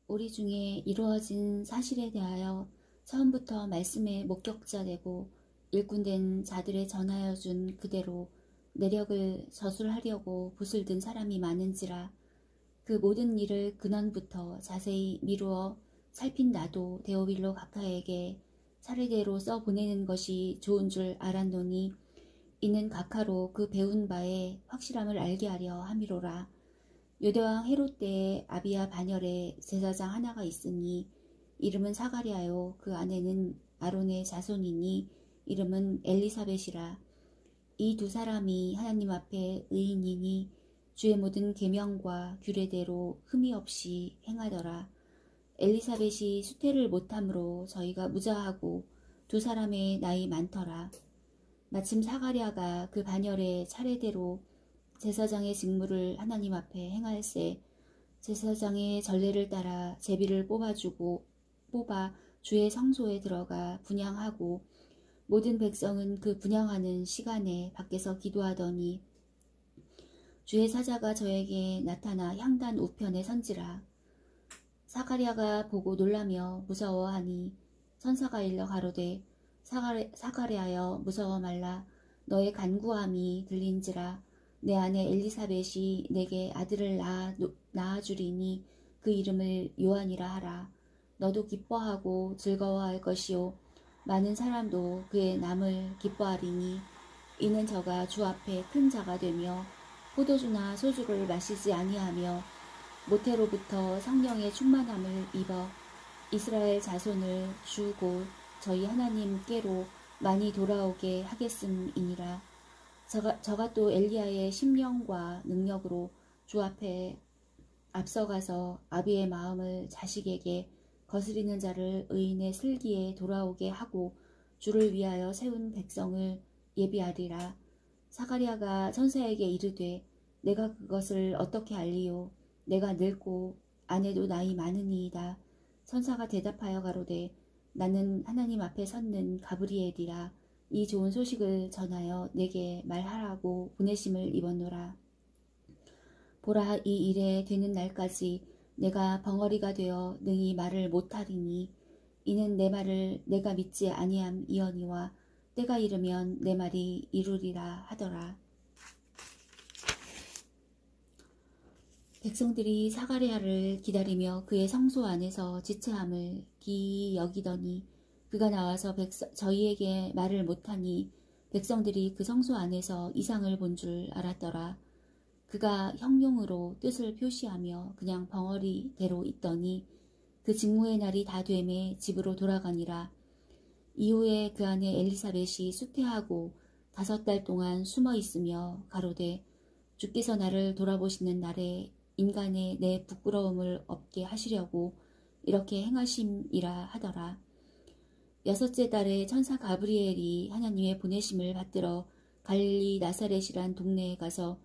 우리 중에 이루어진 사실에 대하여 처음부터 말씀의 목격자 되고 일꾼된 자들의 전하여 준 그대로 내력을 저술하려고 붓을 든 사람이 많은지라. 그 모든 일을 근원부터 자세히 미루어 살핀 나도 데오빌로 각하에게 차례대로 써보내는 것이 좋은 줄 알았노니 이는 각하로 그 배운 바에 확실함을 알게 하려 함이로라. 유대왕 헤롯 때에 아비야 반열에 제사장 하나가 있으니 이름은 사가랴요. 그 아내는 아론의 자손이니 이름은 엘리사벳이라. 이 두 사람이 하나님 앞에 의인이니 주의 모든 계명과 규례대로 흠이 없이 행하더라. 엘리사벳이 수태를 못함으로 저희가 무자하고 두 사람의 나이 많더라. 마침 사가랴가 그 반열에 차례대로 제사장의 직무를 하나님 앞에 행할세 제사장의 전례를 따라 제비를 뽑아 주의 성소에 들어가 분향하고 모든 백성은 그 분향하는 시간에 밖에서 기도하더니 주의 사자가 저에게 나타나 향단 우편에 선지라. 사가랴가 보고 놀라며 무서워하니 천사가 일러 가로되 사가랴여 무서워 말라. 너의 간구함이 들린지라. 내 아내 엘리사벳이 내게 아들을 낳아주리니 그 이름을 요한이라 하라. 너도 기뻐하고 즐거워할 것이요 많은 사람도 그의 남을 기뻐하리니 이는 저가 주 앞에 큰 자가 되며 포도주나 소주를 마시지 아니하며 모태로부터 성령의 충만함을 입어 이스라엘 자손을 주 곧 저희 하나님께로 많이 돌아오게 하겠음이니라. 저가 또 엘리야의 심령과 능력으로 주 앞에 앞서가서 아비의 마음을 자식에게 거스리는 자를 의인의 슬기에 돌아오게 하고 주를 위하여 세운 백성을 예비하리라. 사가랴가 천사에게 이르되 내가 그것을 어떻게 알리요? 내가 늙고 아내도 나이 많으니이다. 천사가 대답하여 가로되 나는 하나님 앞에 섰는 가브리엘이라. 이 좋은 소식을 전하여 내게 말하라고 보내심을 입었노라. 보라, 이 일에 되는 날까지 내가 벙어리가 되어 능히 말을 못하리니 이는 내 말을 내가 믿지 아니함이어니와 때가 이르면 내 말이 이루리라 하더라. 백성들이 사가랴를 기다리며 그의 성소 안에서 지체함을 기이 여기더니 그가 나와서 저희에게 말을 못하니 백성들이 그 성소 안에서 이상을 본 줄 알았더라. 그가 형용으로 뜻을 표시하며 그냥 벙어리대로 있더니 그 직무의 날이 다 되매 집으로 돌아가니라. 이후에 그 아내 엘리사벳이 수태하고 5달 동안 숨어 있으며 가로되 주께서 나를 돌아보시는 날에 인간의 내 부끄러움을 없게 하시려고 이렇게 행하심이라 하더라. 6째 달에 천사 가브리엘이 하나님의 보내심을 받들어 갈릴리 나사렛이란 동네에 가서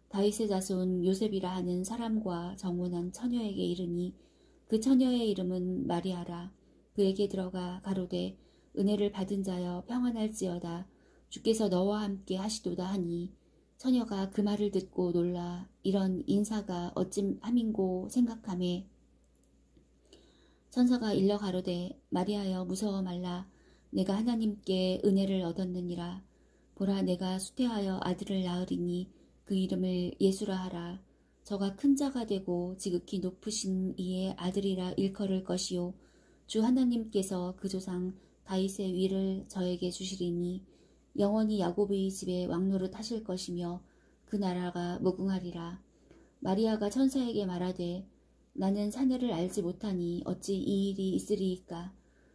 다윗의 자손 요셉이라 하는 사람과 정혼한 처녀에게 이르니 그 처녀의 이름은 마리아라. 그에게 들어가 가로되 은혜를 받은 자여 평안할지어다. 주께서 너와 함께 하시도다 하니 처녀가 그 말을 듣고 놀라 이런 인사가 어찌함인고 생각하매 천사가 일러 가로되 마리아여 무서워 말라. 내가 하나님께 은혜를 얻었느니라. 보라, 내가 수태하여 아들을 낳으리니 그 이름을 예수라 하라. 저가 큰 자가 되고 지극히 높으신 이의 아들이라 일컬을 것이요 주 하나님께서 그 조상 다윗의 위를 저에게 주시리니 영원히 야곱의 집에 왕노릇 하실 것이며 그 나라가 무궁하리라. 마리아가 천사에게 말하되 나는 사내를 알지 못하니 어찌 이 일이 있으리이까.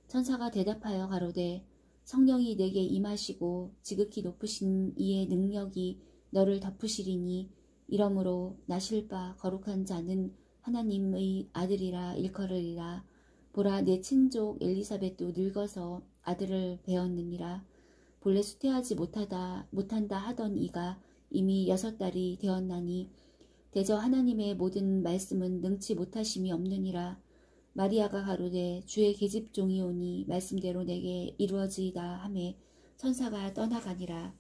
천사가 대답하여 가로되 성령이 내게 임하시고 지극히 높으신 이의 능력이 너를 덮으시리니 이러므로 나실 바 거룩한 자는 하나님의 아들이라 일컬으리라. 보라, 내 친족 엘리사벳도 늙어서 아들을 배었느니라. 본래 수태하지 못한다 하던 이가 이미 6달이 되었나니 대저 하나님의 모든 말씀은 능치 못하심이 없느니라. 마리아가 가로되 주의 계집종이오니 말씀대로 내게 이루어지이다 하매 천사가 떠나가니라.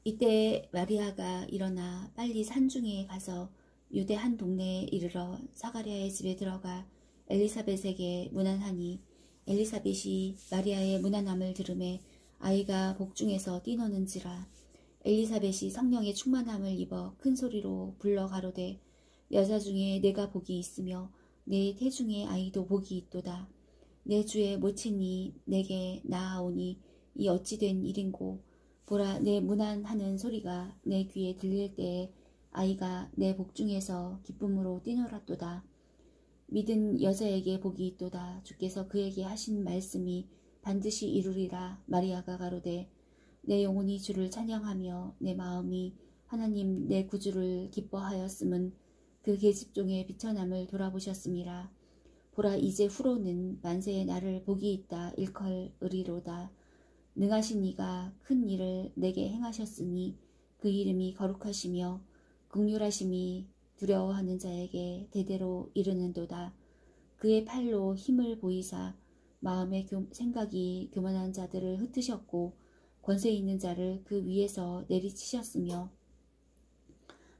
이때 마리아가 일어나 빨리 산중에 가서 유대 한 동네에 이르러 사가랴의 집에 들어가 엘리사벳에게 문안하니 엘리사벳이 마리아의 문안함을 들음에 아이가 복중에서 뛰노는지라. 엘리사벳이 성령의 충만함을 입어 큰 소리로 불러 가로되 여자 중에 내가 복이 있으며 내 태중의 아이도 복이 있도다. 내 주의 모친이 내게 나아오니 이 어찌 된 일인고. 보라, 내 문안하는 소리가 내 귀에 들릴 때에 아이가 내 복중에서 기쁨으로 뛰놀았도다. 믿은 여자에게 복이 있도다. 주께서 그에게 하신 말씀이 반드시 이루리라. 마리아가 가로되 내 영혼이 주를 찬양하며 내 마음이 하나님 내 구주를 기뻐하였음은 그 계집종의 비천함을 돌아보셨음이라. 보라, 이제 후로는 만세의 나를 복이 있다 일컬으리로다. 능하신 이가 큰 일을 내게 행하셨으니 그 이름이 거룩하시며 긍휼하심이 두려워하는 자에게 대대로 이르는도다. 그의 팔로 힘을 보이사 마음의 생각이 교만한 자들을 흩으셨고 권세 있는 자를 그 위에서 내리치셨으며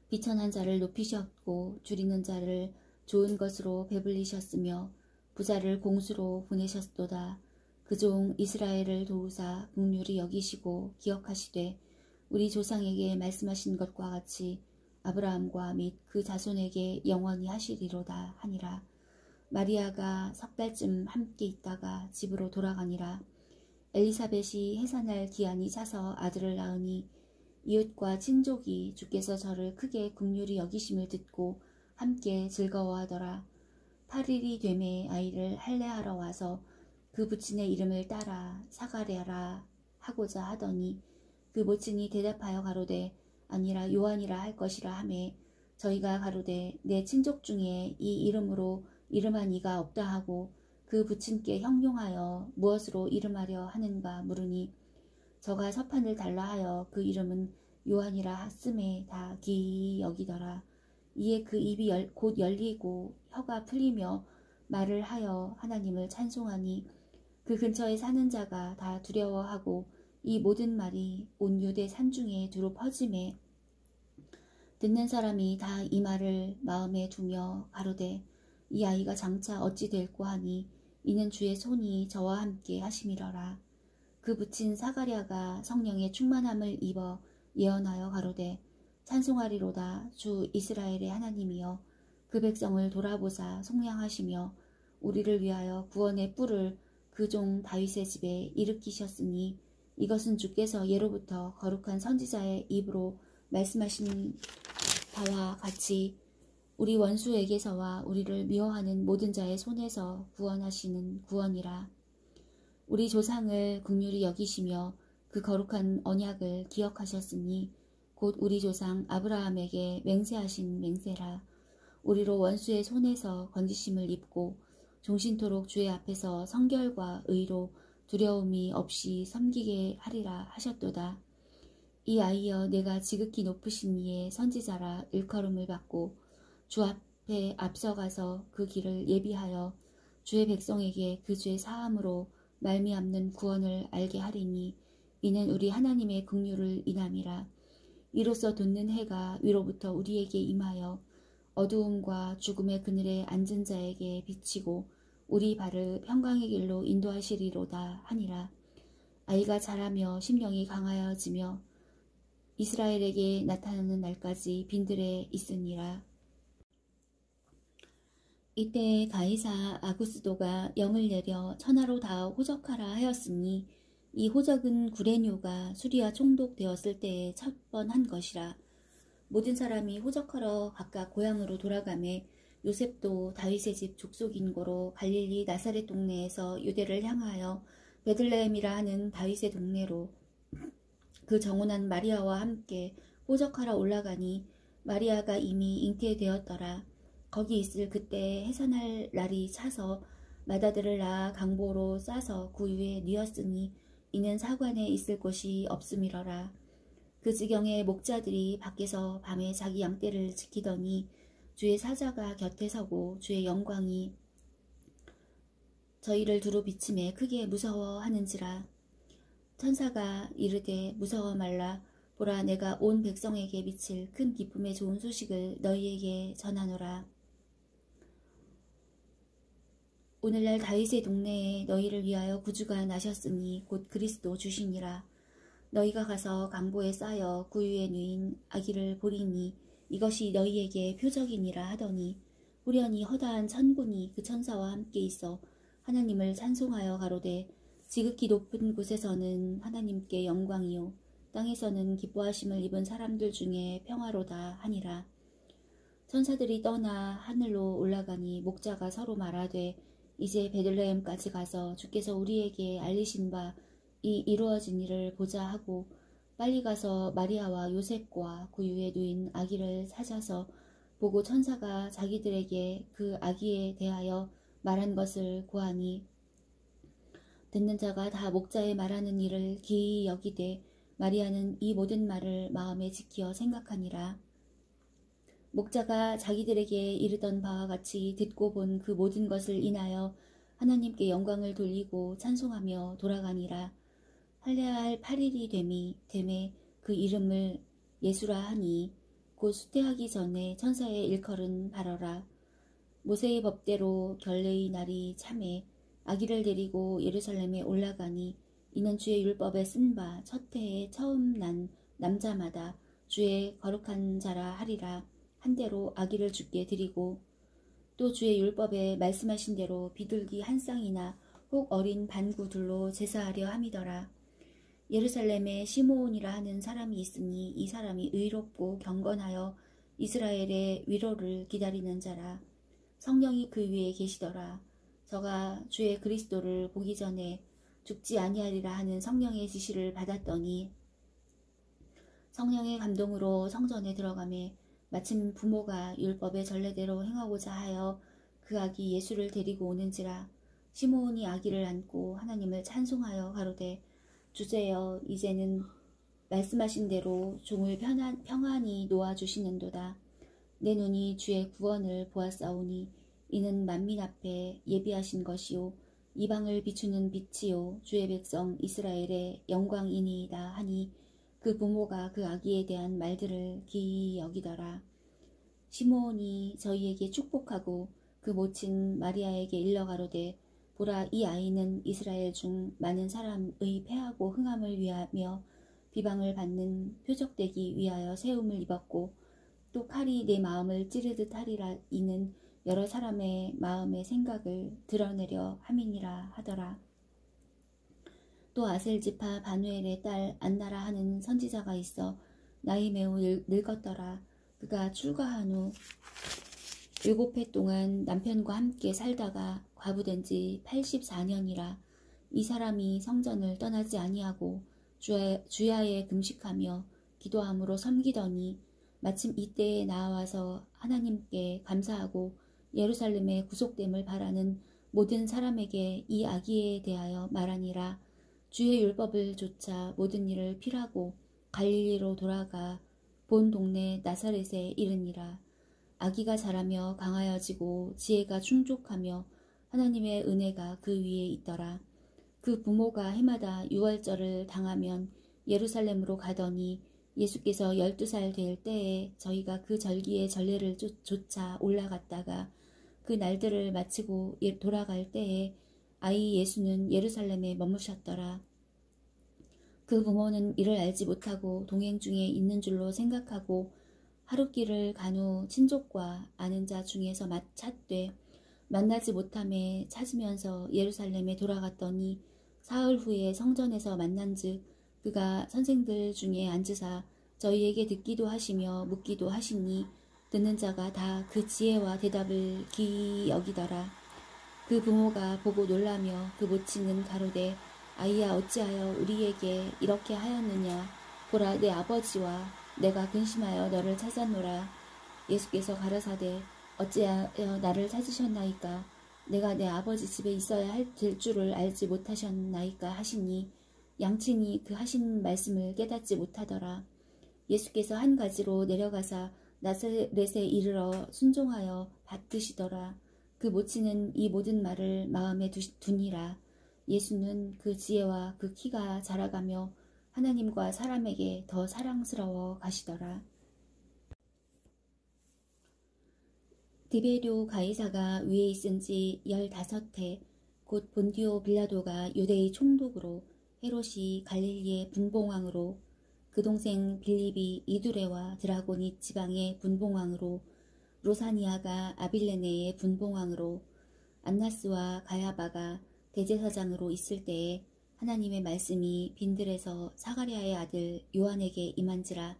비천한 자를 높이셨고 줄이는 자를 좋은 것으로 배불리셨으며 부자를 공수로 보내셨도다. 그 종 이스라엘을 도우사 긍휼히 여기시고 기억하시되 우리 조상에게 말씀하신 것과 같이 아브라함과 및 그 자손에게 영원히 하시리로다 하니라. 마리아가 석 달쯤 함께 있다가 집으로 돌아가니라. 엘리사벳이 해산할 기한이 차서 아들을 낳으니 이웃과 친족이 주께서 저를 크게 긍휼히 여기심을 듣고 함께 즐거워하더라. 8일이 되매 아이를 할례하러 와서 그 부친의 이름을 따라 사가랴라 하고자 하더니 그 모친이 대답하여 가로되 아니라 요한이라 할 것이라 하매 저희가 가로되 내 친족 중에 이 이름으로 이름한 이가 없다 하고 그 부친께 형용하여 무엇으로 이름하려 하는가 물으니 저가 서판을 달라 하여 그 이름은 요한이라 하씀에 다 기이 여기더라. 이에 그 입이 곧 열리고 혀가 풀리며 말을 하여 하나님을 찬송하니 그 근처에 사는 자가 다 두려워하고 이 모든 말이 온 유대 산중에 두루 퍼지매 듣는 사람이 다 이 말을 마음에 두며 가로되 이 아이가 장차 어찌 될꼬 하니 이는 주의 손이 저와 함께 하심이러라. 그 부친 사가랴가 성령의 충만함을 입어 예언하여 가로되 찬송하리로다. 주 이스라엘의 하나님이여 그 백성을 돌아보사 속량하시며 우리를 위하여 구원의 뿔을 그 종 다윗의 집에 일으키셨으니 이것은 주께서 예로부터 거룩한 선지자의 입으로 말씀하신 바와 같이 우리 원수에게서와 우리를 미워하는 모든 자의 손에서 구원하시는 구원이라. 우리 조상을 긍휼히 여기시며 그 거룩한 언약을 기억하셨으니 곧 우리 조상 아브라함에게 맹세하신 맹세라. 우리로 원수의 손에서 건지심을 입고 종신토록 주의 앞에서 성결과 의로 두려움이 없이 섬기게 하리라 하셨도다. 이 아이여 내가 지극히 높으신 이의 선지자라 일컬음을 받고 주 앞에 앞서가서 그 길을 예비하여 주의 백성에게 그 죄 사함으로 말미암는 구원을 알게 하리니 이는 우리 하나님의 긍휼을 인함이라. 이로써 돋는 해가 위로부터 우리에게 임하여 어두움과 죽음의 그늘에 앉은 자에게 비치고 우리 발을 평강의 길로 인도하시리로다 하니라. 아이가 자라며 심령이 강하여지며 이스라엘에게 나타나는 날까지 빈들에 있으니라. 이때 가이사 아구스도가 영을 내려 천하로 다 호적하라 하였으니 이 호적은 구레뇨가 수리와 총독되었을 때에 첫 번 한 것이라. 모든 사람이 호적하러 각각 고향으로 돌아가매 요셉도 다윗의 집 족속인 고로 갈릴리 나사렛 동네에서 유대를 향하여 베들레헴이라 하는 다윗의 동네로 그 정혼한 마리아와 함께 호적하러 올라가니 마리아가 이미 잉태되었더라. 거기 있을 그때 해산할 날이 차서 마다들을 낳아 강보로 싸서 그 위에 뉘었으니 이는 사관에 있을 곳이 없음이러라. 그 지경에 목자들이 밖에서 밤에 자기 양떼를 지키더니 주의 사자가 곁에 서고 주의 영광이 저희를 두루 비침에 크게 무서워하는지라. 천사가 이르되 무서워 말라. 보라, 내가 온 백성에게 미칠 큰 기쁨의 좋은 소식을 너희에게 전하노라. 오늘날 다윗의 동네에 너희를 위하여 구주가 나셨으니 곧 그리스도 주시니라. 너희가 가서 강보에 쌓여 구유에 누인 아기를 보리니 이것이 너희에게 표적이니라 하더니 후련히 허다한 천군이 그 천사와 함께 있어 하나님을 찬송하여 가로되 지극히 높은 곳에서는 하나님께 영광이요 땅에서는 기뻐하심을 입은 사람들 중에 평화로다 하니라. 천사들이 떠나 하늘로 올라가니 목자가 서로 말하되 이제 베들레헴까지 가서 주께서 우리에게 알리신 바 이 이루어진 일을 보자 하고 빨리 가서 마리아와 요셉과 구유에 누인 아기를 찾아서 보고 천사가 자기들에게 그 아기에 대하여 말한 것을 고하니 듣는 자가 다 목자의 말하는 일을 기이 여기되 마리아는 이 모든 말을 마음에 지키어 생각하니라. 목자가 자기들에게 이르던 바와 같이 듣고 본 그 모든 것을 인하여 하나님께 영광을 돌리고 찬송하며 돌아가니라. 할례할 8일이 되매 그 이름을 예수라 하니 곧 수태하기 전에 천사의 일컬은 바러라. 모세의 법대로 결례의 날이 참에 아기를 데리고 예루살렘에 올라가니 이는 주의 율법에 쓴 바 첫 해에 처음 난 남자마다 주의 거룩한 자라 하리라. 한대로 아기를 주께 드리고 또 주의 율법에 말씀하신 대로 비둘기 한 쌍이나 혹 어린 반구들로 제사하려 함이더라. 예루살렘에 시므온이라 하는 사람이 있으니 이 사람이 의롭고 경건하여 이스라엘의 위로를 기다리는 자라. 성령이 그 위에 계시더라. 저가 주의 그리스도를 보기 전에 죽지 아니하리라 하는 성령의 지시를 받았더니 성령의 감동으로 성전에 들어가매 마침 부모가 율법의 전례대로 행하고자 하여 그 아기 예수를 데리고 오는지라. 시므온이 아기를 안고 하나님을 찬송하여 가로되 주제여 이제는 말씀하신 대로 종을 평안히 놓아주시는도다. 내 눈이 주의 구원을 보았사오니 이는 만민 앞에 예비하신 것이요 이방을 비추는 빛이요 주의 백성 이스라엘의 영광이니이다 하니 그 부모가 그 아기에 대한 말들을 기이 여기더라. 시므온이 저희에게 축복하고 그 모친 마리아에게 일러 가로되 보라, 이 아이는 이스라엘 중 많은 사람의 패하고 흥함을 위하며 비방을 받는 표적되기 위하여 세움을 입었고 또 칼이 내 마음을 찌르듯 하리라. 이는 여러 사람의 마음의 생각을 드러내려 함이니라 하더라. 또 아셀지파 바누엘의 딸 안나라 하는 선지자가 있어 나이 매우 늙었더라. 그가 출가한 후 7해 동안 남편과 함께 살다가 과부된 지 84년이라. 이 사람이 성전을 떠나지 아니하고 주야에 금식하며 기도함으로 섬기더니 마침 이때에 나와서 하나님께 감사하고 예루살렘의 구속됨을 바라는 모든 사람에게 이 아기에 대하여 말하니라. 주의 율법을 조차 모든 일을 필하고 갈릴리로 돌아가 본 동네 나사렛에 이르니라. 아기가 자라며 강하여지고 지혜가 충족하며 하나님의 은혜가 그 위에 있더라. 그 부모가 해마다 유월절을 당하면 예루살렘으로 가더니 예수께서 12살 될 때에 저희가 그 절기의 전례를 조차 올라갔다가 그 날들을 마치고 돌아갈 때에 아이 예수는 예루살렘에 머무셨더라. 그 부모는 이를 알지 못하고 동행 중에 있는 줄로 생각하고 하룻길을 간 후 친족과 아는 자 중에서 찾되 만나지 못함에 찾으면서 예루살렘에 돌아갔더니 사흘 후에 성전에서 만난즉 그가 선생들 중에 앉으사 저희에게 듣기도 하시며 묻기도 하시니 듣는 자가 다 그 지혜와 대답을 기이 여기더라. 그 부모가 보고 놀라며 그 모친은 가로되 아이야 어찌하여 우리에게 이렇게 하였느냐. 보라, 내 아버지와 내가 근심하여 너를 찾았노라. 예수께서 가라사대 어찌하여 나를 찾으셨나이까. 내가 내 아버지 집에 있어야 될 줄을 알지 못하셨나이까 하시니 양친이 그 하신 말씀을 깨닫지 못하더라. 예수께서 한 가지로 내려가사 나사렛에 이르러 순종하여 받드시더라. 그 모친은 이 모든 말을 마음에 두니라. 예수는 그 지혜와 그 키가 자라가며 하나님과 사람에게 더 사랑스러워 가시더라. 디베rio 가이사가 위에 있은 지 15해 곧 본디오 빌라도가 유대의 총독으로 헤롯이 갈릴리의 분봉왕으로 그 동생 빌립이 이두레와 드라고니 지방의 분봉왕으로 로사니아가 아빌레네의 분봉왕으로 안나스와 가야바가 대제사장으로 있을 때에 하나님의 말씀이 빈들에서 사가랴의 아들 요한에게 임한지라.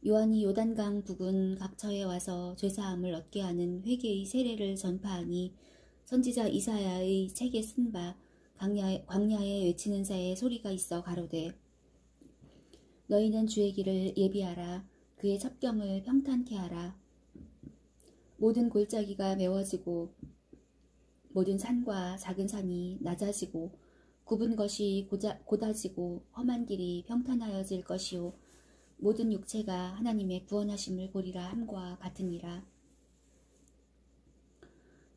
요한이 요단강 부근 각처에 와서 죄사함을 얻게 하는 회개의 세례를 전파하니 선지자 이사야의 책에 쓴 바 광야에 외치는 자의 소리가 있어 가로되 너희는 주의 길을 예비하라. 그의 첩경을 평탄케 하라. 모든 골짜기가 메워지고 모든 산과 작은 산이 낮아지고 굽은 것이 고다지고 험한 길이 평탄하여질 것이요 모든 육체가 하나님의 구원하심을 보리라 함과 같으니라.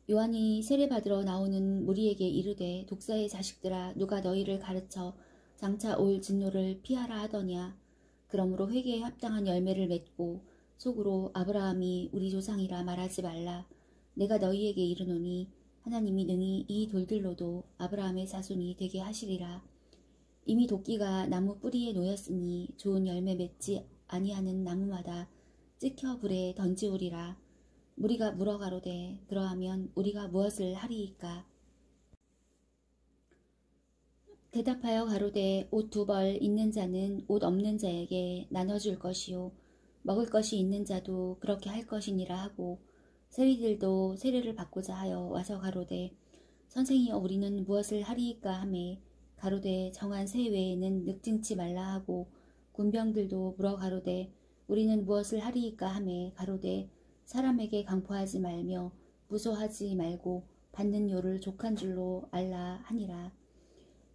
요한이 세례받으러 나오는 무리에게 이르되 독사의 자식들아 누가 너희를 가르쳐 장차 올 진노를 피하라 하더냐. 그러므로 회개에 합당한 열매를 맺고 속으로 아브라함이 우리 조상이라 말하지 말라. 내가 너희에게 이르노니 하나님이 능히 이 돌들로도 아브라함의 자손이 되게 하시리라. 이미 도끼가 나무 뿌리에 놓였으니 좋은 열매 맺지 아니하는 나무마다 찍혀 불에 던지우리라. 무리가 물어가로되 그러하면 우리가 무엇을 하리이까? 대답하여 가로되 옷 2벌 있는 자는 옷 없는 자에게 나눠줄 것이요 먹을 것이 있는 자도 그렇게 할 것이니라 하고 세리들도 세례를 받고자 하여 와서 가로되 선생이여 우리는 무엇을 하리이까 하매 가로되 정한 새 외에는 늑증치 말라 하고 군병들도 물어 가로되 우리는 무엇을 하리이까 하매 가로되 사람에게 강포하지 말며 무소하지 말고 받는 요를 족한 줄로 알라 하니라.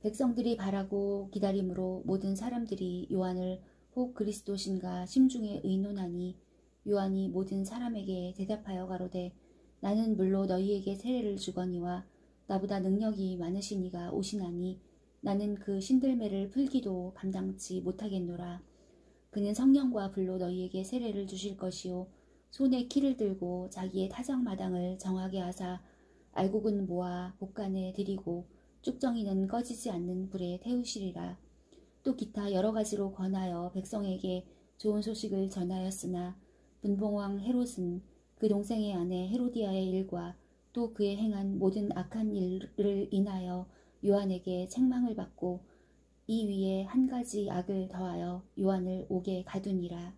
백성들이 바라고 기다림으로 모든 사람들이 요한을 혹 그리스도신가 심중에 의논하니 요한이 모든 사람에게 대답하여 가로되 나는 물로 너희에게 세례를 주거니와 나보다 능력이 많으신 이가 오시나니 나는 그 신들매를 풀기도 감당치 못하겠노라. 그는 성령과 불로 너희에게 세례를 주실 것이요 손에 키를 들고 자기의 타작마당을 정하게 하사 알곡은 모아 곡간에 들이고 쭉정이는 꺼지지 않는 불에 태우시리라. 또 기타 여러 가지로 권하여 백성에게 좋은 소식을 전하였으나 분봉왕 헤롯은 그 동생의 아내 헤로디아의 일과 또 그의 행한 모든 악한 일을 인하여 요한에게 책망을 받고 이 위에 한 가지 악을 더하여 요한을 옥에 가두니라.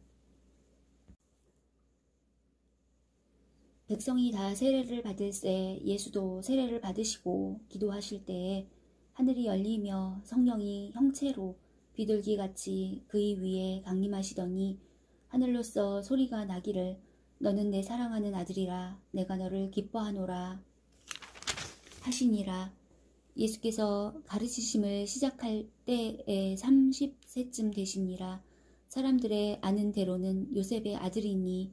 백성이 다 세례를 받을새 예수도 세례를 받으시고 기도하실 때에 하늘이 열리며 성령이 형체로 비둘기같이 그의 위에 강림하시더니 하늘로서 소리가 나기를 너는 내 사랑하는 아들이라 내가 너를 기뻐하노라 하시니라. 예수께서 가르치심을 시작할 때에 30세쯤 되시니라. 사람들의 아는 대로는 요셉의 아들이니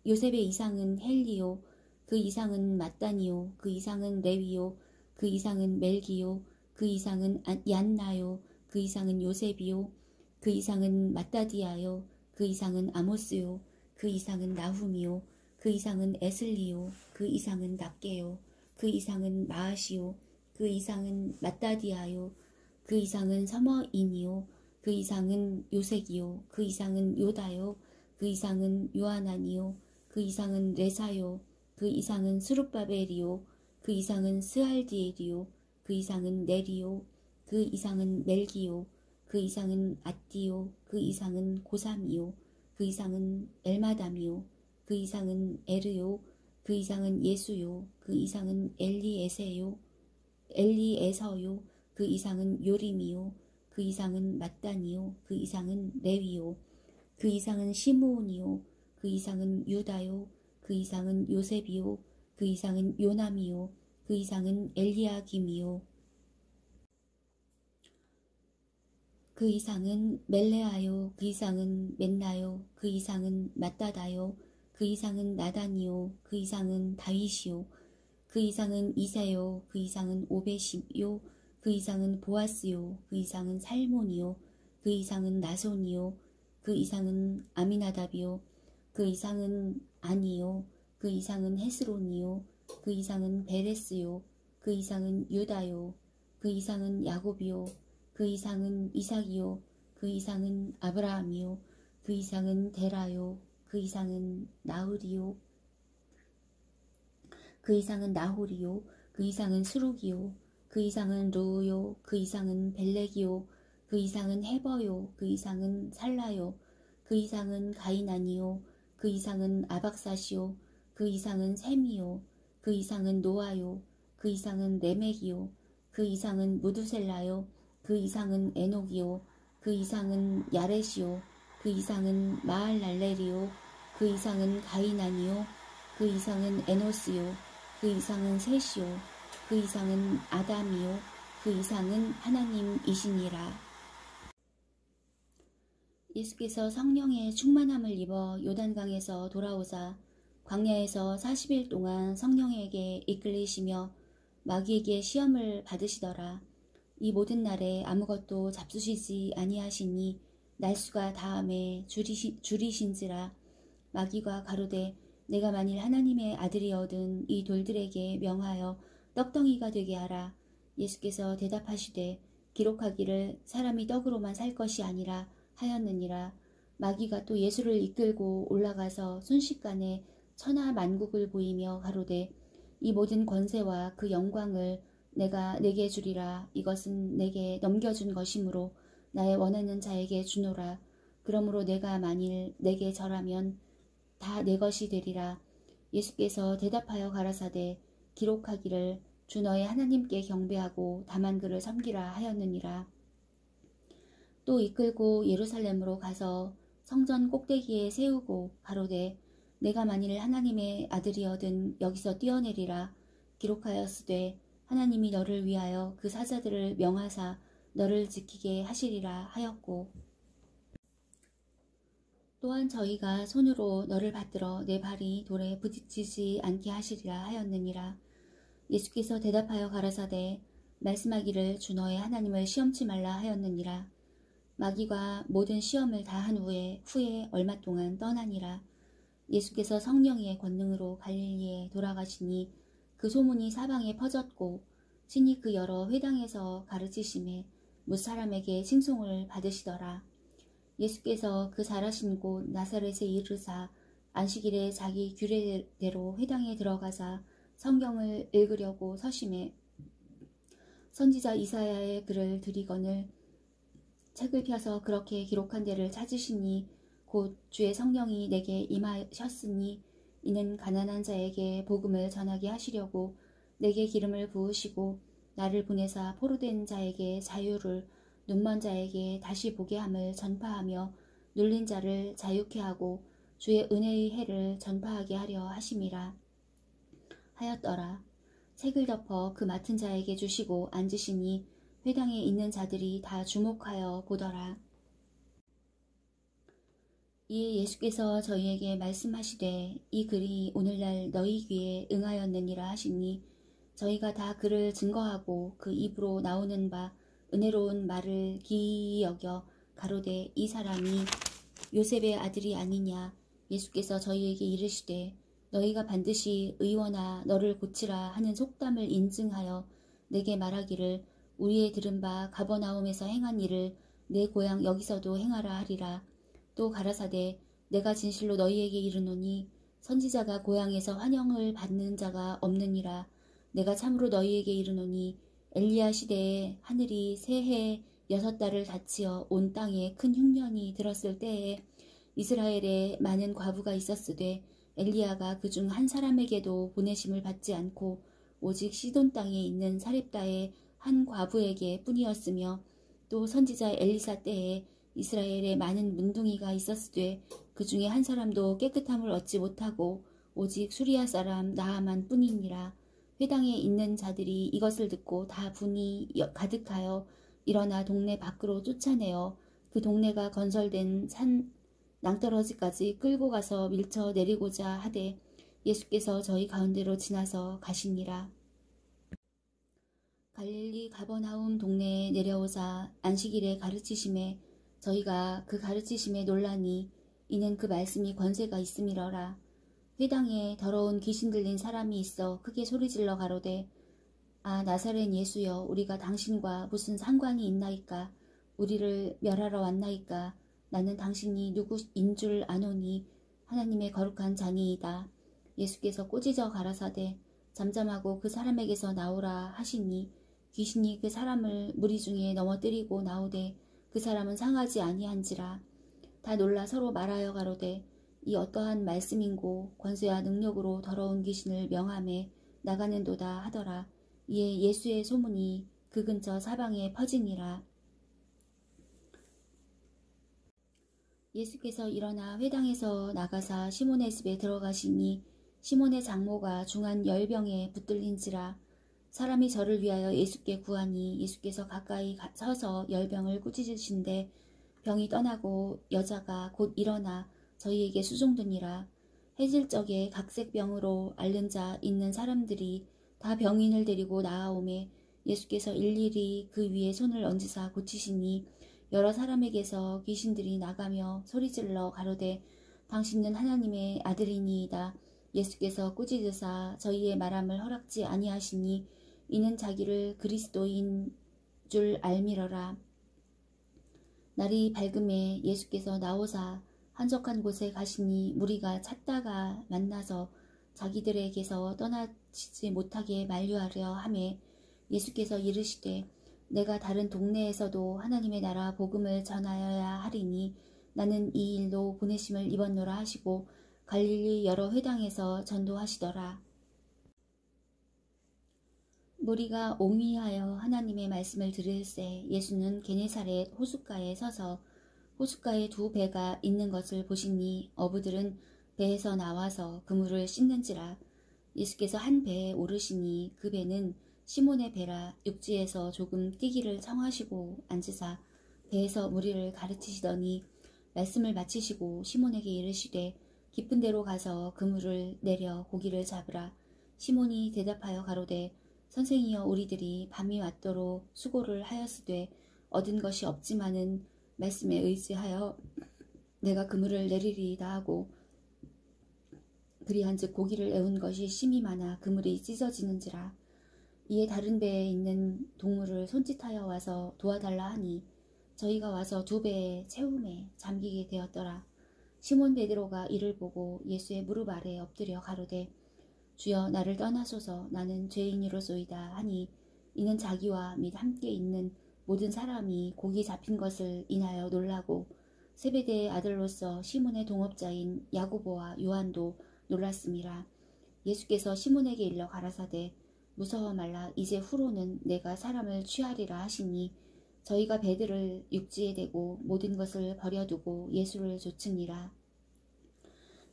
요셉의 이상은 헬리요 그 이상은 mat단이요 그 이상은 레위요 그 이상은 멜기요 그 이상은 얀나요 그 이상은 요셉이요 그 이상은 마따디아요 그 이상은 아모스요 그 이상은 나훔이요 그 이상은 에슬리요 그 이상은 납게요 그 이상은 마아시요 그 이상은 마따디아요 그 이상은 서머인이요 그 이상은 요색이요 그 이상은 요다요 그 이상은 요하나니요 그 이상은 레사요 그 이상은 스룹바벨이요 그 이상은 스알디엘이요 그 이상은 네리요 그 이상은 멜기요 그 이상은 아띠요 그 이상은 고삼이요 그 이상은 엘마담이요 그 이상은 에르요 그 이상은 예수요 그 이상은 엘리에서요 그 이상은 요림이요 그 이상은 mat단이요 그 이상은 레위요 그 이상은 시므온이요 그 이상은 유다요 그 이상은 요셉이요 그 이상은 요남이요 그 이상은 엘리야김이요 그 이상은 멜레아요 그 이상은 멘나요 그 이상은 mat다다요 그 이상은 나단이요 그 이상은 다윗이요 그 이상은 이세요 그 이상은 오벳이요 그 이상은 보아스요. 그 이상은 살몬이요. 그 이상은 나손이요. 그 이상은 아미나답이요. 그 이상은 아니요. 그 이상은 헤스론이요. 그 이상은 베레스요. 그 이상은 유다요. 그 이상은 야곱이요. 그 이상은 이삭이요. 그 이상은 아브라함이요. 그 이상은 데라요. 그 이상은 나홀이요. 그 이상은 나홀이요. 그 이상은 수룩이요. 그 이상은 루요. 그 이상은 벨렉이요. 그 이상은 헤버요. 그 이상은 살라요. 그 이상은 가이난이요. 그 이상은 아박사시요. 그 이상은 셈이요. 그 이상은 노아요. 그 이상은 레멕이요. 그 이상은 무두셀라요. 그 이상은 에녹이요. 그 이상은 야렛이요. 그 이상은 마할랄렐이요. 그 이상은 가이난이요. 그 이상은 에노스요. 그 이상은 셋이요. 그 이상은 아담이요. 그 이상은 하나님이시니라. 예수께서 성령의 충만함을 입어 요단강에서 돌아오사 광야에서 40일 동안 성령에게 이끌리시며 마귀에게 시험을 받으시더라. 이 모든 날에 아무것도 잡수시지 아니하시니 날수가 다함에 줄이신지라. 마귀가 가로되 내가 만일 하나님의 아들이어든 이 돌들에게 명하여 떡덩이가 되게 하라. 예수께서 대답하시되 기록하기를 사람이 떡으로만 살 것이 아니라 하였느니라. 마귀가 또 예수를 이끌고 올라가서 순식간에 천하 만국을 보이며 가로되 이 모든 권세와 그 영광을 내가 내게 주리라. 이것은 내게 넘겨준 것이므로 나의 원하는 자에게 주노라. 그러므로 내가 만일 내게 절하면 다 내 것이 되리라. 예수께서 대답하여 가라사대 기록하기를 주 너의 하나님께 경배하고 다만 그를 섬기라 하였느니라. 또 이끌고 예루살렘으로 가서 성전 꼭대기에 세우고 가로되 내가 만일 하나님의 아들이어든 여기서 뛰어내리라. 기록하였으되 하나님이 너를 위하여 그 사자들을 명하사 너를 지키게 하시리라 하였고 또한 저희가 손으로 너를 받들어 내 발이 돌에 부딪히지 않게 하시리라 하였느니라. 예수께서 대답하여 가라사대 말씀하기를 주 너의 하나님을 시험치 말라 하였느니라. 마귀가 모든 시험을 다 한 후에 얼마 동안 떠나니라. 예수께서 성령의 권능으로 갈릴리에 돌아가시니 그 소문이 사방에 퍼졌고 친히 그 여러 회당에서 가르치심에 무사람에게 칭송을 받으시더라. 예수께서 그 자라신 곳 나사렛에 이르사 안식일에 자기 규례대로 회당에 들어가사 성경을 읽으려고 서심해 선지자 이사야의 글을 들이거늘 책을 펴서 그렇게 기록한 데를 찾으시니 곧 주의 성령이 내게 임하셨으니 이는 가난한 자에게 복음을 전하게 하시려고 내게 기름을 부으시고 나를 보내사 포로된 자에게 자유를 눈먼 자에게 다시 보게 함을 전파하며 눌린 자를 자유케 하고 주의 은혜의 해를 전파하게 하려 하심이라 하였더라. 책을 덮어 그 맡은 자에게 주시고 앉으시니 회당에 있는 자들이 다 주목하여 보더라. 이에 예수께서 저희에게 말씀하시되 이 글이 오늘날 너희 귀에 응하였느니라 하시니 저희가 다 그를 증거하고 그 입으로 나오는 바 은혜로운 말을 기이히 여겨 가로되 이 사람이 요셉의 아들이 아니냐. 예수께서 저희에게 이르시되 너희가 반드시 의원아 너를 고치라 하는 속담을 인증하여 내게 말하기를 우리의 들은 바 가버나움에서 행한 일을 내 고향 여기서도 행하라 하리라. 또 가라사대 내가 진실로 너희에게 이르노니 선지자가 고향에서 환영을 받는 자가 없느니라. 내가 참으로 너희에게 이르노니 엘리야 시대에 하늘이 새해 6달을 닫히어 온 땅에 큰 흉년이 들었을 때에 이스라엘에 많은 과부가 있었으되 엘리야가 그중 한 사람에게도 보내심을 받지 않고 오직 시돈 땅에 있는 사렙다의 한 과부에게 뿐이었으며 또 선지자 엘리사 때에 이스라엘에 많은 문둥이가 있었으되 그 중에 한 사람도 깨끗함을 얻지 못하고 오직 수리아 사람 나아만 뿐이니라. 회당에 있는 자들이 이것을 듣고 다 분이 가득하여 일어나 동네 밖으로 쫓아내어 그 동네가 건설된 산 낭떠러지까지 끌고 가서 밀쳐 내리고자 하되 예수께서 저희 가운데로 지나서 가시니라. 갈릴리 가버나움 동네에 내려오사 안식일에 가르치심에 저희가 그 가르치심에 놀라니 이는 그 말씀이 권세가 있음이러라. 회당에 더러운 귀신 들린 사람이 있어 크게 소리질러 가로되 아 나사렛 예수여 우리가 당신과 무슨 상관이 있나이까 우리를 멸하러 왔나이까 나는 당신이 누구인 줄 아노니 하나님의 거룩한 자니이다. 예수께서 꼬지져 가라사대 잠잠하고 그 사람에게서 나오라 하시니 귀신이 그 사람을 무리 중에 넘어뜨리고 나오되 그 사람은 상하지 아니한지라. 다 놀라 서로 말하여 가로되 이 어떠한 말씀인고 권세와 능력으로 더러운 귀신을 명함에 나가는도다 하더라. 이에 예수의 소문이 그 근처 사방에 퍼지니라. 예수께서 일어나 회당에서 나가사 시몬의 집에 들어가시니 시몬의 장모가 중한 열병에 붙들린지라. 사람이 저를 위하여 예수께 구하니 예수께서 가까이 서서 열병을 꾸짖으신데 병이 떠나고 여자가 곧 일어나 저희에게 수종드니라. 해질 적에 각색병으로 앓는 자 있는 사람들이 다 병인을 데리고 나아오매 예수께서 일일이 그 위에 손을 얹으사 고치시니 여러 사람에게서 귀신들이 나가며 소리질러 가로되 당신은 하나님의 아들이니이다. 예수께서 꾸짖으사 저희의 말함을 허락지 아니하시니 이는 자기를 그리스도인 줄 알미러라. 날이 밝음에 예수께서 나오사 한적한 곳에 가시니 무리가 찾다가 만나서 자기들에게서 떠나지 못하게 만류하려 하매 예수께서 이르시되 내가 다른 동네에서도 하나님의 나라 복음을 전하여야 하리니 나는 이 일로 보내심을 입었노라 하시고 갈릴리 여러 회당에서 전도하시더라. 무리가 옹위하여 하나님의 말씀을 들을새 예수는 게네사렛 호숫가에 서서 호숫가에 두 배가 있는 것을 보시니 어부들은 배에서 나와서 그물을 씻는지라. 예수께서 한 배에 오르시니 그 배는 시몬의 배라. 육지에서 조금 뛰기를 청하시고 앉으사 배에서 무리를 가르치시더니 말씀을 마치시고 시몬에게 이르시되 깊은 데로 가서 그물을 내려 고기를 잡으라. 시몬이 대답하여 가로되 선생이여 우리들이 밤이 왔도록 수고를 하였으되 얻은 것이 없지만은 말씀에 의지하여 내가 그물을 내리리이다 하고 그리한즉 고기를 애운 것이 심이 많아 그물이 찢어지는지라. 이에 다른 배에 있는 동물을 손짓하여 와서 도와달라 하니 저희가 와서 두 배에 채움에 잠기게 되었더라. 시몬 베드로가 이를 보고 예수의 무릎 아래 엎드려 가로되 주여 나를 떠나소서 나는 죄인이로소이다 하니 이는 자기와 및 함께 있는 모든 사람이 고기 잡힌 것을 인하여 놀라고 세베대의 아들로서 시몬의 동업자인 야고보와 요한도 놀랐음이라. 예수께서 시몬에게 일러 가라사대 무서워 말라 이제 후로는 내가 사람을 취하리라 하시니 저희가 배들을 육지에 대고 모든 것을 버려두고 예수를 좇으니라.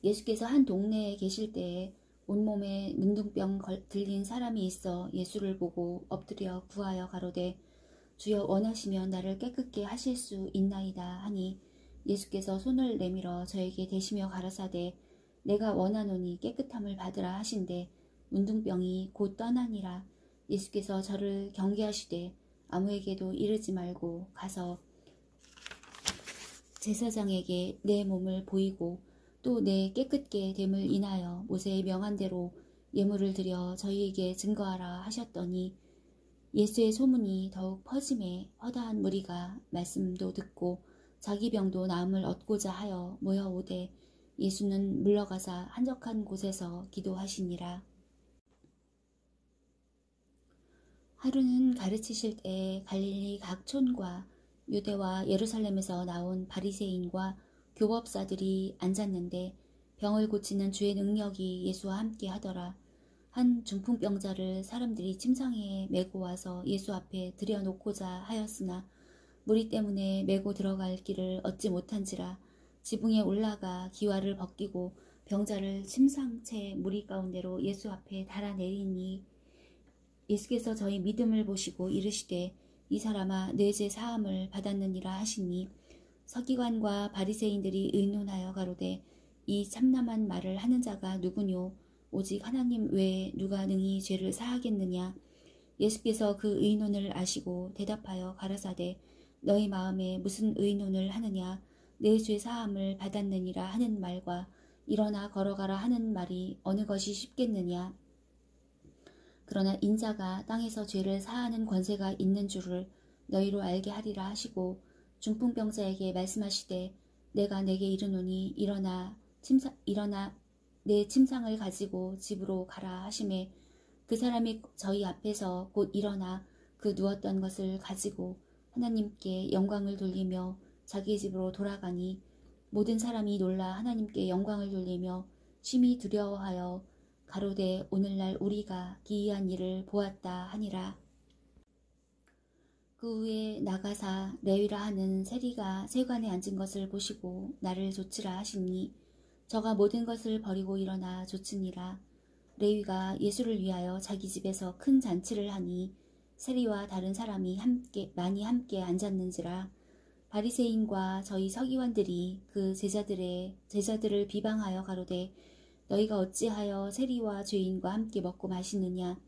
예수께서 한 동네에 계실 때에 온몸에 문둥병 들린 사람이 있어 예수를 보고 엎드려 구하여 가로되 주여 원하시면 나를 깨끗게 하실 수 있나이다 하니 예수께서 손을 내밀어 저에게 대시며 가라사대 내가 원하노니 깨끗함을 받으라 하신대 문둥병이 곧 떠나니라. 예수께서 저를 경계하시되 아무에게도 이르지 말고 가서 제사장에게 내 몸을 보이고 또 내 깨끗게 됨을 인하여 모세의 명한대로 예물을 드려 저희에게 증거하라 하셨더니 예수의 소문이 더욱 퍼짐에 허다한 무리가 말씀도 듣고 자기 병도 나음을 얻고자 하여 모여오되 예수는 물러가사 한적한 곳에서 기도하시니라. 하루는 가르치실 때에 갈릴리 각 촌과 유대와 예루살렘에서 나온 바리새인과 교법사들이 앉았는데 병을 고치는 주의 능력이 예수와 함께 하더라. 한 중풍병자를 사람들이 침상에 메고 와서 예수 앞에 들여놓고자 하였으나 무리 때문에 메고 들어갈 길을 얻지 못한지라. 지붕에 올라가 기와를 벗기고 병자를 침상채 무리 가운데로 예수 앞에 달아내리니 예수께서 저희 믿음을 보시고 이르시되 이 사람아 내 죄 사함을 받았느니라 하시니 서기관과 바리새인들이 의논하여 가로되 이 참남한 말을 하는 자가 누구뇨 오직 하나님 외에 누가 능히 죄를 사하겠느냐. 예수께서 그 의논을 아시고 대답하여 가라사대 너희 마음에 무슨 의논을 하느냐 내 죄 사함을 받았느니라 하는 말과 일어나 걸어가라 하는 말이 어느 것이 쉽겠느냐. 그러나 인자가 땅에서 죄를 사하는 권세가 있는 줄을 너희로 알게 하리라 하시고 중풍병자에게 말씀하시되 내가 내게 이르노니 일어나 내 침상을 가지고 집으로 가라 하시매 그 사람이 저희 앞에서 곧 일어나 그 누웠던 것을 가지고 하나님께 영광을 돌리며 자기 집으로 돌아가니 모든 사람이 놀라 하나님께 영광을 돌리며 심히 두려워하여 가로되 오늘날 우리가 기이한 일을 보았다 하니라. 그 후에 나가사 레위라 하는 세리가 세관에 앉은 것을 보시고 나를 조치라 하시니 저가 모든 것을 버리고 일어나 조치니라. 레위가 예수를 위하여 자기 집에서 큰 잔치를 하니 세리와 다른 사람이 많이 함께 앉았는지라. 바리새인과 저희 서기관들이 그 제자들을 비방하여 가로되 너희가 어찌하여 세리와 죄인과 함께 먹고 마시느냐.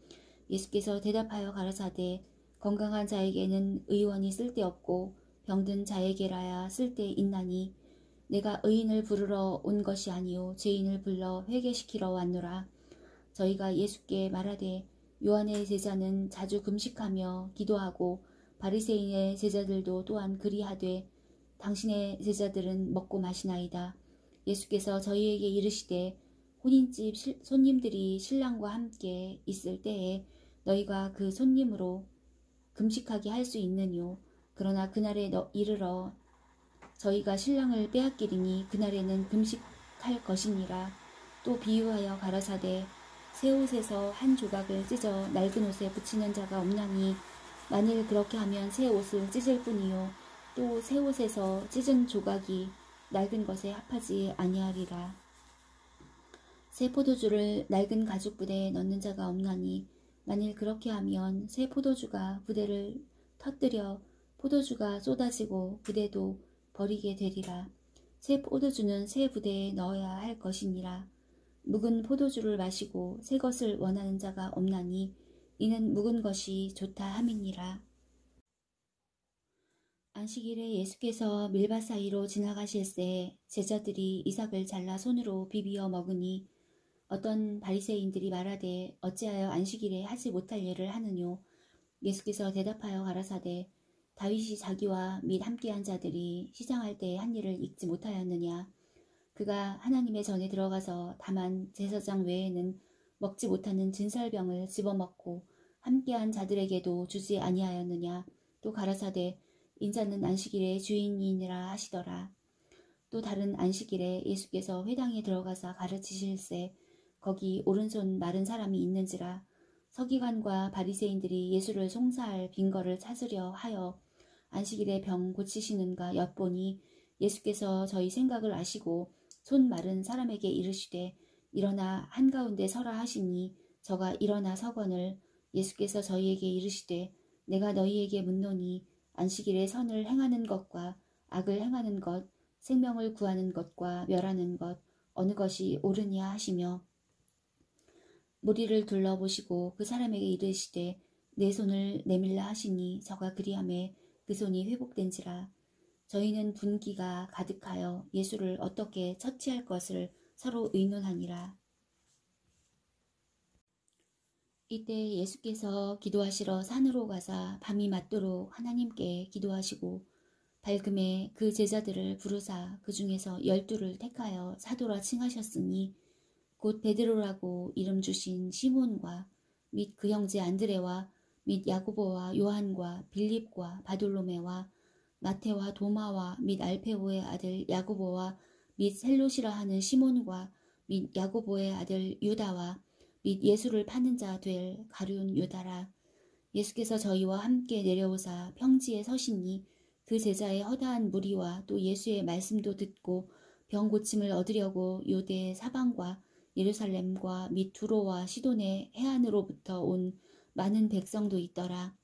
예수께서 대답하여 가라사대 건강한 자에게는 의원이 쓸데없고 병든 자에게라야 쓸데있나니 내가 의인을 부르러 온 것이 아니요 죄인을 불러 회개시키러 왔노라. 저희가 예수께 말하되 요한의 제자는 자주 금식하며 기도하고 바리새인의 제자들도 또한 그리하되 당신의 제자들은 먹고 마시나이다. 예수께서 저희에게 이르시되 혼인집 손님들이 신랑과 함께 있을 때에 너희가 그 손님으로 금식하게 할 수 있느뇨. 그러나 그날에 이르러 저희가 신랑을 빼앗기리니 그날에는 금식할 것이니라. 또 비유하여 가라사대 새 옷에서 한 조각을 찢어 낡은 옷에 붙이는 자가 없나니 만일 그렇게 하면 새 옷을 찢을 뿐이요 또 새 옷에서 찢은 조각이 낡은 것에 합하지 아니하리라. 새 포도주를 낡은 가죽부대에 넣는 자가 없나니 만일 그렇게 하면 새 포도주가 부대를 터뜨려 포도주가 쏟아지고 부대도 버리게 되리라. 새 포도주는 새 부대에 넣어야 할 것이니라. 묵은 포도주를 마시고 새 것을 원하는 자가 없나니 이는 묵은 것이 좋다 함이니라. 안식일에 예수께서 밀밭 사이로 지나가실새 제자들이 이삭을 잘라 손으로 비비어 먹으니 어떤 바리새인들이 말하되 어찌하여 안식일에 하지 못할 일을 하느뇨. 예수께서 대답하여 가라사대 다윗이 자기와 및 함께한 자들이 시장할 때에 한 일을 잊지 못하였느냐. 그가 하나님의 전에 들어가서 다만 제사장 외에는 먹지 못하는 진설병을 집어먹고 함께한 자들에게도 주지 아니하였느냐. 또 가라사대 인자는 안식일의 주인이니라 하시더라. 또 다른 안식일에 예수께서 회당에 들어가서 가르치실새 거기 오른손 마른 사람이 있는지라. 서기관과 바리새인들이 예수를 송사할 빈거를 찾으려 하여 안식일에 병 고치시는가 엿보니 예수께서 저희 생각을 아시고 손 마른 사람에게 이르시되 일어나 한가운데 서라 하시니 저가 일어나 서거늘 예수께서 저희에게 이르시되 내가 너희에게 묻노니 안식일에 선을 행하는 것과 악을 행하는 것 생명을 구하는 것과 멸하는 것 어느 것이 옳으냐 하시며 무리를 둘러보시고 그 사람에게 이르시되 내 손을 내밀라 하시니 저가 그리하매 그 손이 회복된지라. 저희는 분기가 가득하여 예수를 어떻게 처치할 것을 서로 의논하니라. 이때 예수께서 기도하시러 산으로 가사 밤이 맞도록 하나님께 기도하시고 밝음에 그 제자들을 부르사 그 중에서 12를 택하여 사도라 칭하셨으니 곧 베드로라고 이름 주신 시몬과 및 그 형제 안드레와 및 야고보와 요한과 빌립과 바돌로메와 마테와 도마와 및 알페오의 아들 야고보와 및 셀롯이라 하는 시몬과 및 야고보의 아들 유다와 및 예수를 파는 자 될 가룟 유다라. 예수께서 저희와 함께 내려오사 평지에 서시니 그 제자의 허다한 무리와 또 예수의 말씀도 듣고 병 고침을 얻으려고 유대 사방과 예루살렘과 및 두로와 시돈의 해안으로부터 온 많은 백성도 있더라.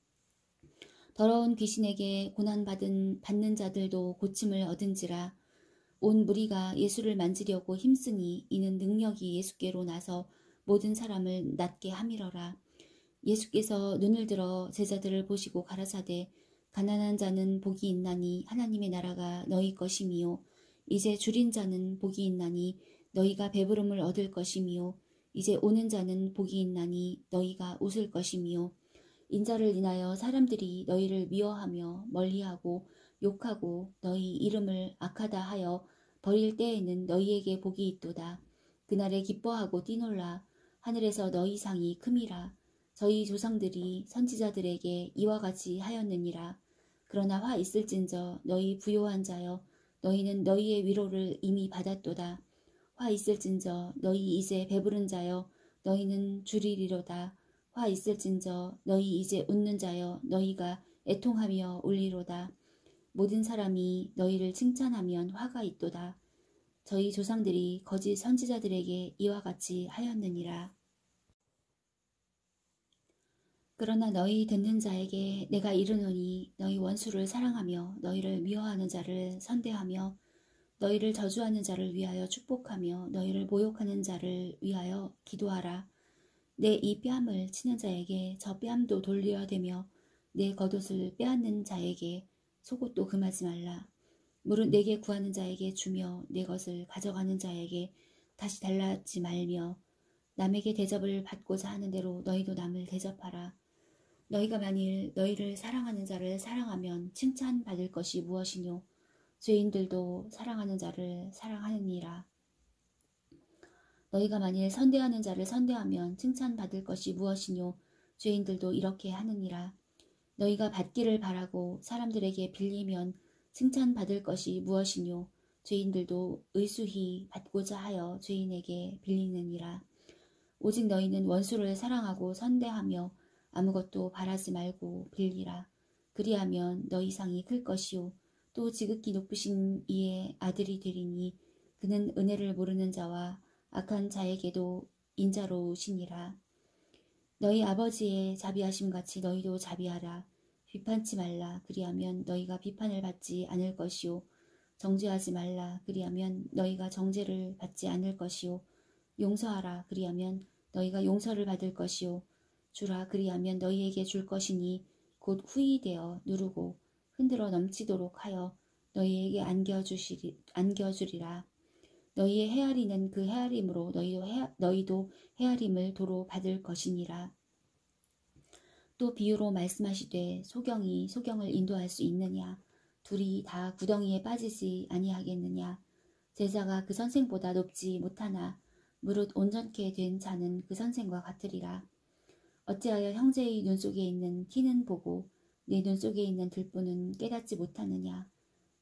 더러운 귀신에게 고난받는 자들도 고침을 얻은지라. 온 무리가 예수를 만지려고 힘쓰니 이는 능력이 예수께로 나서 모든 사람을 낫게 함이러라. 예수께서 눈을 들어 제자들을 보시고 가라사대 가난한 자는 복이 있나니 하나님의 나라가 너희 것임이요 이제 줄인 자는 복이 있나니 너희가 배부름을 얻을 것임이요 이제 오는 자는 복이 있나니 너희가 웃을 것임이요 인자를 인하여 사람들이 너희를 미워하며 멀리하고 욕하고 너희 이름을 악하다 하여 버릴 때에는 너희에게 복이 있도다. 그날에 기뻐하고 뛰놀라. 하늘에서 너희 상이 큼이라. 저희 조상들이 선지자들에게 이와 같이 하였느니라. 그러나 화 있을진저 너희 부요한 자여 너희는 너희의 위로를 이미 받았도다. 화 있을진저 너희 이제 배부른 자여 너희는 줄이리로다. 화 있을진저 너희 이제 웃는 자여 너희가 애통하며 울리로다. 모든 사람이 너희를 칭찬하면 화가 있도다. 저희 조상들이 거짓 선지자들에게 이와 같이 하였느니라. 그러나 너희 듣는 자에게 내가 이르노니 너희 원수를 사랑하며 너희를 미워하는 자를 선대하며 너희를 저주하는 자를 위하여 축복하며 너희를 모욕하는 자를 위하여 기도하라. 내 이 뺨을 치는 자에게 저 뺨도 돌려대며 내 겉옷을 빼앗는 자에게 속옷도 금하지 말라. 무릇 내게 구하는 자에게 주며 내 것을 가져가는 자에게 다시 달라지 말며 남에게 대접을 받고자 하는 대로 너희도 남을 대접하라. 너희가 만일 너희를 사랑하는 자를 사랑하면 칭찬받을 것이 무엇이뇨? 죄인들도 사랑하는 자를 사랑하느니라. 너희가 만일 선대하는 자를 선대하면 칭찬받을 것이 무엇이뇨? 죄인들도 이렇게 하느니라. 너희가 받기를 바라고 사람들에게 빌리면 칭찬받을 것이 무엇이뇨? 죄인들도 의수히 받고자 하여 죄인에게 빌리느니라. 오직 너희는 원수를 사랑하고 선대하며 아무것도 바라지 말고 빌리라. 그리하면 너희 상이 클 것이요 또 지극히 높으신 이의 아들이 되리니 그는 은혜를 모르는 자와 악한 자에게도 인자로우시니라. 너희 아버지의 자비하심같이 너희도 자비하라. 비판치 말라. 그리하면 너희가 비판을 받지 않을 것이요 정죄하지 말라. 그리하면 너희가 정죄를 받지 않을 것이요 용서하라. 그리하면 너희가 용서를 받을 것이요 주라. 그리하면 너희에게 줄 것이니 곧 후이되어 누르고 흔들어 넘치도록 하여 너희에게 안겨주리라. 너희의 헤아리는 그 헤아림으로 너희도 헤아림을 도로 받을 것이니라. 또 비유로 말씀하시되 소경이 소경을 인도할 수 있느냐? 둘이 다 구덩이에 빠지지 아니하겠느냐? 제자가 그 선생보다 높지 못하나 무릇 온전케 된 자는 그 선생과 같으리라. 어찌하여 형제의 눈 속에 있는 티는 보고 내 눈 속에 있는 들보는 깨닫지 못하느냐?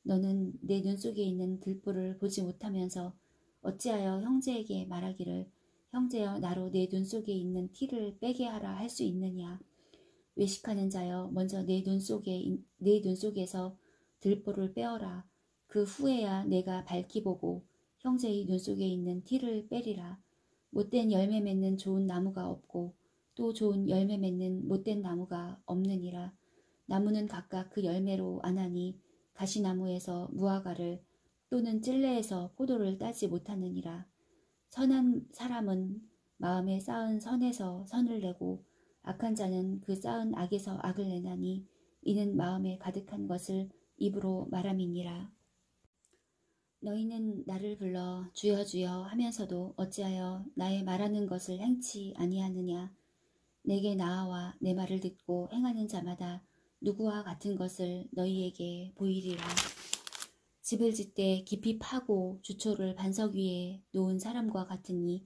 너는 내 눈 속에 있는 들보를 보지 못하면서 어찌하여 형제에게 말하기를 형제여 나로 내 눈 속에 있는 티를 빼게 하라 할 수 있느냐? 외식하는 자여 먼저 내 눈 속에서 들보를 빼어라. 그 후에야 내가 밝히 보고 형제의 눈 속에 있는 티를 빼리라. 못된 열매 맺는 좋은 나무가 없고 또 좋은 열매 맺는 못된 나무가 없느니라. 나무는 각각 그 열매로 아나니 가시나무에서 무화과를 또는 찔레에서 포도를 따지 못하느니라. 선한 사람은 마음에 쌓은 선에서 선을 내고 악한 자는 그 쌓은 악에서 악을 내나니 이는 마음에 가득한 것을 입으로 말함이니라. 너희는 나를 불러 주여 주여 하면서도 어찌하여 나의 말하는 것을 행치 아니하느냐? 내게 나아와 내 말을 듣고 행하는 자마다 누구와 같은 것을 너희에게 보이리라. 집을 짓되 깊이 파고 주초를 반석 위에 놓은 사람과 같으니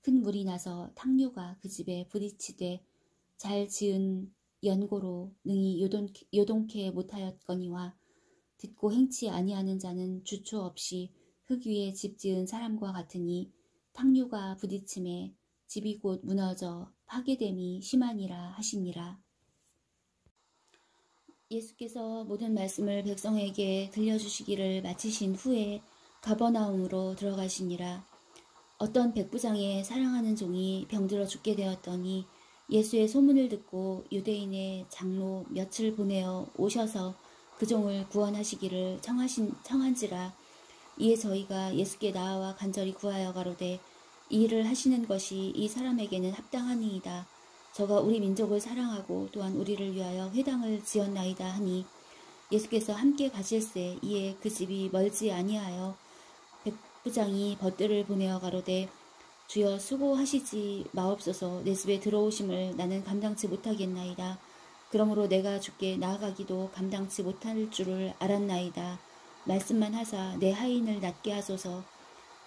큰 물이 나서 탕류가 그 집에 부딪히되 잘 지은 연고로 능히 요동케 못하였거니와 듣고 행치 아니하는 자는 주초 없이 흙 위에 집 지은 사람과 같으니 탕류가 부딪힘에 집이 곧 무너져 파괴됨이 심하니라 하시니라. 예수께서 모든 말씀을 백성에게 들려주시기를 마치신 후에 가버나움으로 들어가시니라. 어떤 백부장의 사랑하는 종이 병들어 죽게 되었더니 예수의 소문을 듣고 유대인의 장로 몇을 보내어 오셔서 그 종을 구원하시기를 청한지라. 이에 저희가 예수께 나아와 간절히 구하여 가로되 이 일을 하시는 것이 이 사람에게는 합당하니이다. 저가 우리 민족을 사랑하고 또한 우리를 위하여 회당을 지었나이다 하니 예수께서 함께 가실새 이에 그 집이 멀지 아니하여 백부장이 벗들을 보내어 가로되 주여 수고하시지 마옵소서. 내 집에 들어오심을 나는 감당치 못하겠나이다. 그러므로 내가 주께 나아가기도 감당치 못할 줄을 알았나이다. 말씀만 하사 내 하인을 낫게 하소서.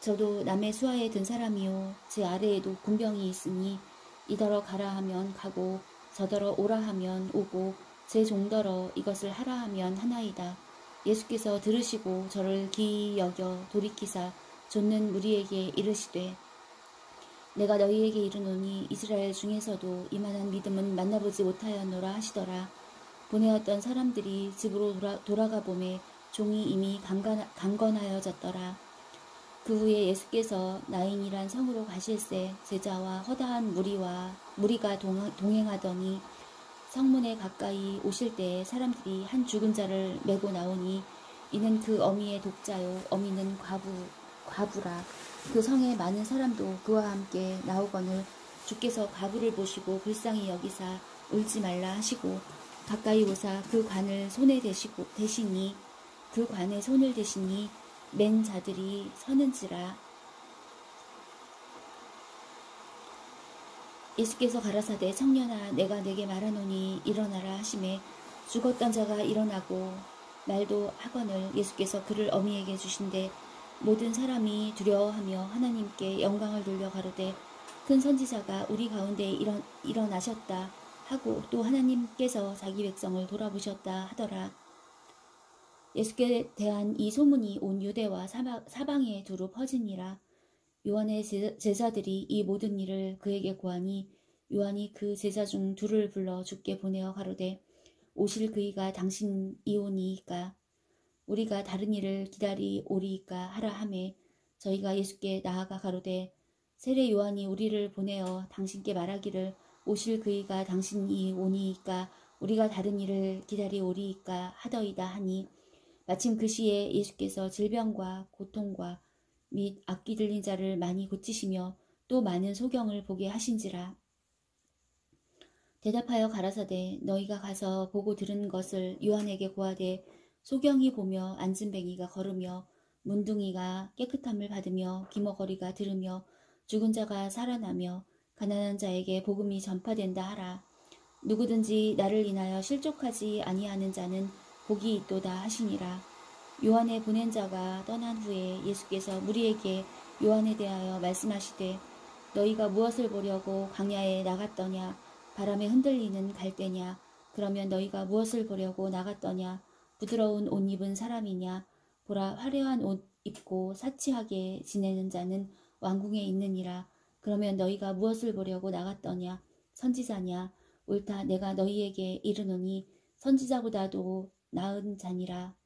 저도 남의 수하에 든 사람이요 제 아래에도 군병이 있으니 이더러 가라 하면 가고 저더러 오라 하면 오고 제 종더러 이것을 하라 하면 하나이다. 예수께서 들으시고 저를 기이 여겨 돌이키사 좇는 무리에게 이르시되 내가 너희에게 이르노니 이스라엘 중에서도 이만한 믿음은 만나보지 못하였노라 하시더라. 보내었던 사람들이 집으로 돌아가 보매 종이 이미 강건하여졌더라. 그 후에 예수께서 나인이란 성으로 가실새 제자와 허다한 무리가 동행하더니 성문에 가까이 오실 때에 사람들이 한 죽은 자를 메고 나오니 이는 그 어미의 독자요 어미는 과부라. 그 성에 많은 사람도 그와 함께 나오거늘 주께서 과부를 보시고 불쌍히 여기사 울지 말라 하시고 가까이 오사 그 관을 손에 대시니 그 관에 손을 대시니 맨 자들이 서는지라. 예수께서 가라사대 청년아 내가 내게 말하노니 일어나라 하시매 죽었던 자가 일어나고 말도 하거늘 예수께서 그를 어미에게 주신대 모든 사람이 두려워하며 하나님께 영광을 돌려 가로되 큰 선지자가 우리 가운데 일어나셨다 하고 또 하나님께서 자기 백성을 돌아보셨다 하더라. 예수께 대한 이 소문이 온 유대와 사방에 두루 퍼지니라. 요한의 제자들이 이 모든 일을 그에게 고하니 요한이 그 제자 중 둘을 불러 주께 보내어 가로되 오실 그이가 당신이오니이까 우리가 다른 일을 기다리오리이까 하라 하매 저희가 예수께 나아가 가로되 세례 요한이 우리를 보내어 당신께 말하기를 오실 그이가 당신이오니이까 우리가 다른 일을 기다리오리이까 하더이다 하니 마침 그 시에 예수께서 질병과 고통과 및 악기 들린 자를 많이 고치시며 또 많은 소경을 보게 하신지라. 대답하여 가라사대 너희가 가서 보고 들은 것을 요한에게 고하되 소경이 보며 안진뱅이가 걸으며 문둥이가 깨끗함을 받으며 기머거리가 들으며 죽은 자가 살아나며 가난한 자에게 복음이 전파된다 하라. 누구든지 나를 인하여 실족하지 아니하는 자는 복이 있도다 하시니라. 요한의 보낸 자가 떠난 후에 예수께서 무리에게 요한에 대하여 말씀하시되 너희가 무엇을 보려고 광야에 나갔더냐 바람에 흔들리는 갈대냐 그러면 너희가 무엇을 보려고 나갔더냐 부드러운 옷 입은 사람이냐 보라 화려한 옷 입고 사치하게 지내는 자는 왕궁에 있느니라. 그러면 너희가 무엇을 보려고 나갔더냐 선지자냐 옳다 내가 너희에게 이르노니 선지자보다도 나은 자니라.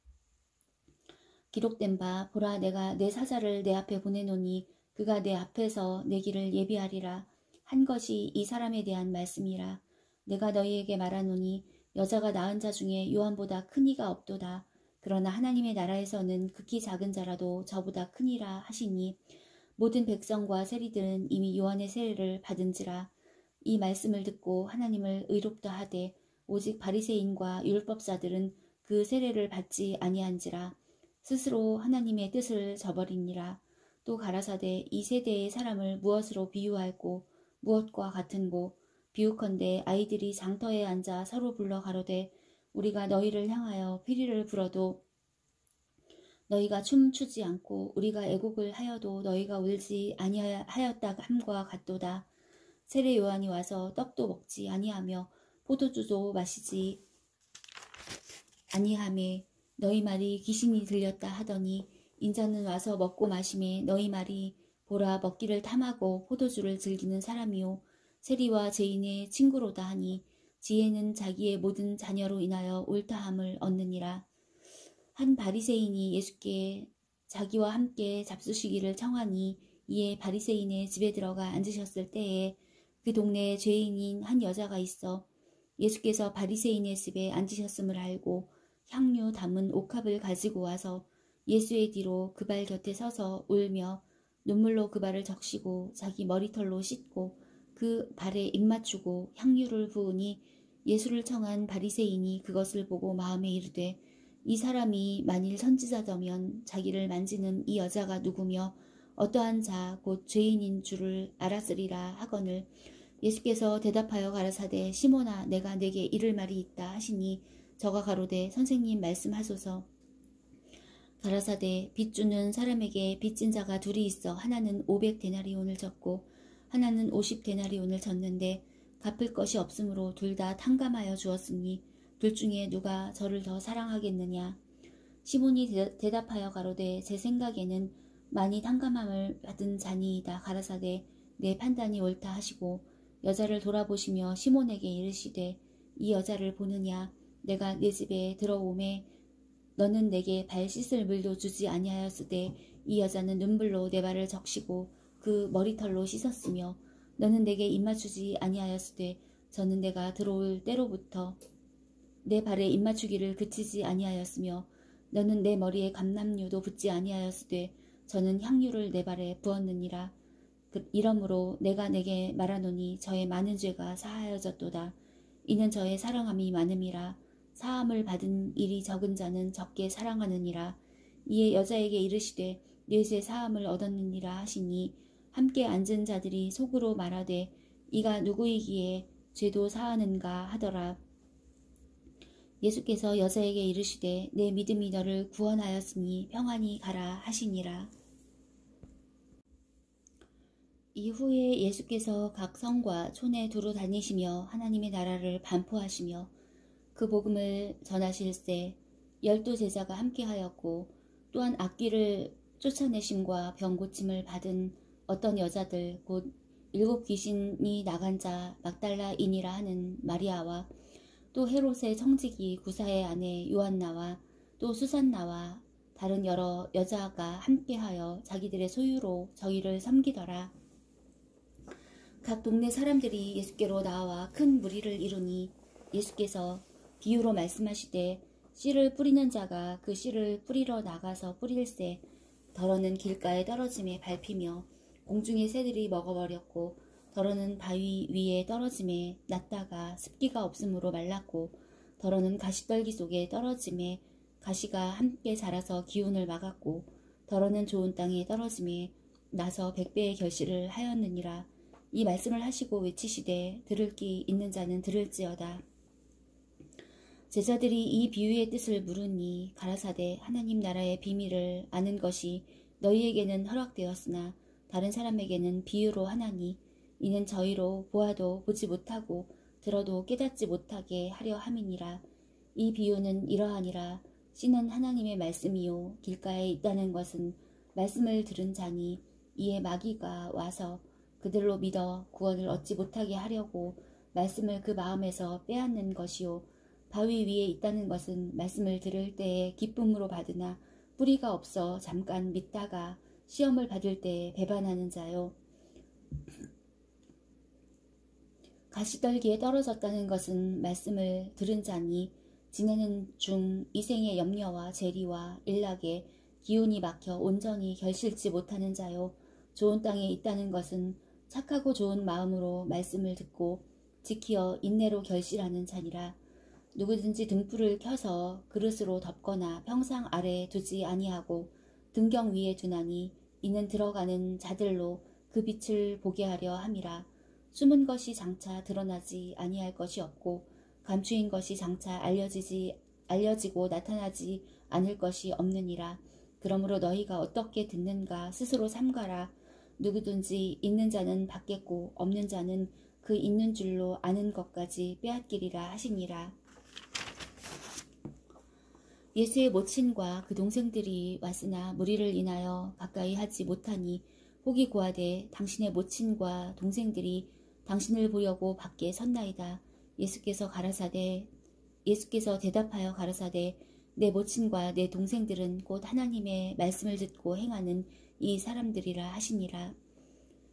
기록된 바 보라 내가 내 사자를 내 앞에 보내노니 그가 내 앞에서 내 길을 예비하리라 한 것이 이 사람에 대한 말씀이라. 내가 너희에게 말하노니 여자가 낳은 자 중에 요한보다 큰 이가 없도다. 그러나 하나님의 나라에서는 극히 작은 자라도 저보다 크니라 하시니 모든 백성과 세리들은 이미 요한의 세례를 받은지라. 이 말씀을 듣고 하나님을 의롭다 하되 오직 바리새인과 율법사들은 그 세례를 받지 아니한지라. 스스로 하나님의 뜻을 저버리니라. 또 가라사대 이 세대의 사람을 무엇으로 비유할꼬 무엇과 같은고 비유컨대 아이들이 장터에 앉아 서로 불러 가로되 우리가 너희를 향하여 피리를 불어도 너희가 춤추지 않고 우리가 애곡을 하여도 너희가 울지 아니하였다 함과 같도다. 세례 요한이 와서 떡도 먹지 아니하며 포도주도 마시지 아니하매 너희 말이 귀신이 들렸다 하더니 인자는 와서 먹고 마심에 너희 말이 보라 먹기를 탐하고 포도주를 즐기는 사람이요 세리와 죄인의 친구로다 하니 지혜는 자기의 모든 자녀로 인하여 옳다함을 얻느니라. 한 바리새인이 예수께 자기와 함께 잡수시기를 청하니 이에 바리새인의 집에 들어가 앉으셨을 때에 그 동네에 죄인인 한 여자가 있어 예수께서 바리새인의 집에 앉으셨음을 알고 향유 담은 옥합을 가지고 와서 예수의 뒤로 그 발 곁에 서서 울며 눈물로 그 발을 적시고 자기 머리털로 씻고 그 발에 입맞추고 향유를 부으니 예수를 청한 바리새인이 그것을 보고 마음에 이르되 이 사람이 만일 선지자더면 자기를 만지는 이 여자가 누구며 어떠한 자 곧 죄인인 줄을 알았으리라 하거늘 예수께서 대답하여 가라사대 시몬아 내가 내게 이를 말이 있다 하시니 저가 가로되 선생님 말씀하소서. 가라사대 빚 주는 사람에게 빚진 자가 둘이 있어 하나는 500데나리온을 졌고 하나는 50데나리온을 졌는데 갚을 것이 없으므로 둘 다 탕감하여 주었으니 둘 중에 누가 저를 더 사랑하겠느냐. 시몬이 대답하여 가로되 제 생각에는 많이 탕감함을 받은 자니이다. 가라사대 내 판단이 옳다 하시고 여자를 돌아보시며 시몬에게 이르시되 이 여자를 보느냐. 내가 네 집에 들어오매 너는 내게 발 씻을 물도 주지 아니하였으되 이 여자는 눈물로 내 발을 적시고 그 머리털로 씻었으며 너는 내게 입맞추지 아니하였으되 저는 내가 들어올 때로부터 내 발에 입맞추기를 그치지 아니하였으며 너는 내 머리에 감람류도 붓지 아니하였으되 저는 향유를 내 발에 부었느니라. 이러므로 내가 내게 말하노니 저의 많은 죄가 사하여졌도다. 이는 저의 사랑함이 많음이라. 사함을 받은 일이 적은 자는 적게 사랑하느니라. 이에 여자에게 이르시되 네 죄 사함을 얻었느니라 하시니 함께 앉은 자들이 속으로 말하되 이가 누구이기에 죄도 사하는가 하더라. 예수께서 여자에게 이르시되 내 믿음이 너를 구원하였으니 평안히 가라 하시니라. 이후에 예수께서 각 성과 촌에 두루 다니시며 하나님의 나라를 반포하시며 그 복음을 전하실세 12 제자가 함께하였고 또한 악귀를 쫓아내심과 병 고침을 받은 어떤 여자들 곧 7 귀신이 나간 자 막달라인이라 하는 마리아와 또 헤롯의 청지기 구사의 아내 요한나와 또 수산나와 다른 여러 여자가 함께하여 자기들의 소유로 저희를 섬기더라. 각 동네 사람들이 예수께로 나와 큰 무리를 이루니 예수께서 비유로 말씀하시되 씨를 뿌리는 자가 그 씨를 뿌리러 나가서 뿌릴새 더러는 길가에 떨어짐에 밟히며 공중의 새들이 먹어버렸고 더러는 바위 위에 떨어짐에 났다가 습기가 없으므로 말랐고 더러는 가시떨기 속에 떨어짐에 가시가 함께 자라서 기운을 막았고 더러는 좋은 땅에 떨어짐에 나서 100배의 결실을 하였느니라. 이 말씀을 하시고 외치시되 들을 귀 있는 자는 들을지어다. 제자들이 이 비유의 뜻을 물으니 가라사대 하나님 나라의 비밀을 아는 것이 너희에게는 허락되었으나 다른 사람에게는 비유로 하나니 이는 저희로 보아도 보지 못하고 들어도 깨닫지 못하게 하려 함이니라. 이 비유는 이러하니라. 씨는 하나님의 말씀이요 길가에 있다는 것은 말씀을 들은 자니 이에 마귀가 와서 그들로 믿어 구원을 얻지 못하게 하려고 말씀을 그 마음에서 빼앗는 것이요 바위 위에 있다는 것은 말씀을 들을 때에 기쁨으로 받으나 뿌리가 없어 잠깐 믿다가 시험을 받을 때에 배반하는 자요. 가시떨기에 떨어졌다는 것은 말씀을 들은 자니 지내는 중 이생의 염려와 재리와 일락에 기운이 막혀 온전히 결실치 못하는 자요. 좋은 땅에 있다는 것은 착하고 좋은 마음으로 말씀을 듣고 지키어 인내로 결실하는 자니라. 누구든지 등불을 켜서 그릇으로 덮거나 평상 아래에 두지 아니하고 등경 위에 두나니 이는 들어가는 자들로 그 빛을 보게 하려 함이라. 숨은 것이 장차 드러나지 아니할 것이 없고 감추인 것이 장차 알려지고 나타나지 않을 것이 없느니라. 그러므로 너희가 어떻게 듣는가 스스로 삼가라. 누구든지 있는 자는 받겠고 없는 자는 그 있는 줄로 아는 것까지 빼앗기리라 하시니라. 예수의 모친과 그 동생들이 왔으나 무리를 인하여 가까이 하지 못하니 혹이 고하되 당신의 모친과 동생들이 당신을 보려고 밖에 섰나이다. 예수께서 대답하여 가라사대 내 모친과 내 동생들은 곧 하나님의 말씀을 듣고 행하는 이 사람들이라 하시니라.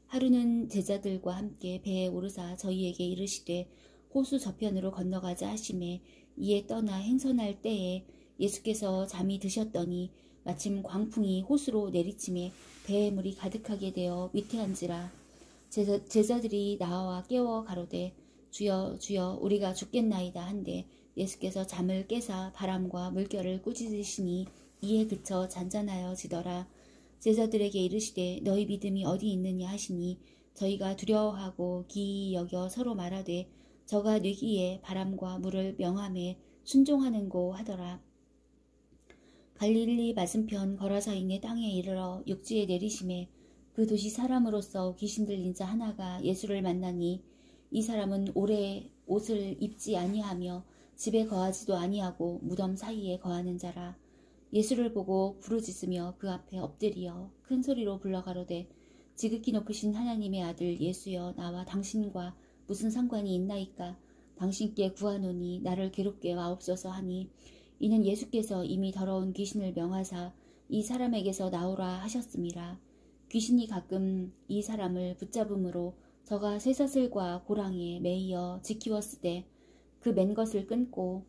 하루는 제자들과 함께 배에 오르사 저희에게 이르시되 호수 저편으로 건너가자 하시매 이에 떠나 행선할 때에 예수께서 잠이 드셨더니 마침 광풍이 호수로 내리침에 배에 물이 가득하게 되어 위태한지라. 제자들이 나와 깨워 가로되 주여 주여 우리가 죽겠나이다 한데 예수께서 잠을 깨사 바람과 물결을 꾸짖으시니 이에 그쳐 잔잔하여지더라. 제자들에게 이르시되 너희 믿음이 어디 있느냐 하시니 저희가 두려워하고 기이 여겨 서로 말하되 저가 뉘기에 바람과 물을 명함에 순종하는고 하더라. 갈릴리 맞은편 거라사인의 땅에 이르러 육지에 내리심에 그 도시 사람으로서 귀신 들린 자 하나가 예수를 만나니 이 사람은 오래 옷을 입지 아니하며 집에 거하지도 아니하고 무덤 사이에 거하는 자라. 예수를 보고 부르짖으며 그 앞에 엎드리어 큰 소리로 불러 가로되 지극히 높으신 하나님의 아들 예수여 나와 당신과 무슨 상관이 있나이까. 당신께 구하노니 나를 괴롭게 마옵소서 하니 이는 예수께서 이미 더러운 귀신을 명하사 이 사람에게서 나오라 하셨음이라. 귀신이 가끔 이 사람을 붙잡음으로 저가 쇠사슬과 고랑이에 매이어 지키웠으되 그 맨 것을 끊고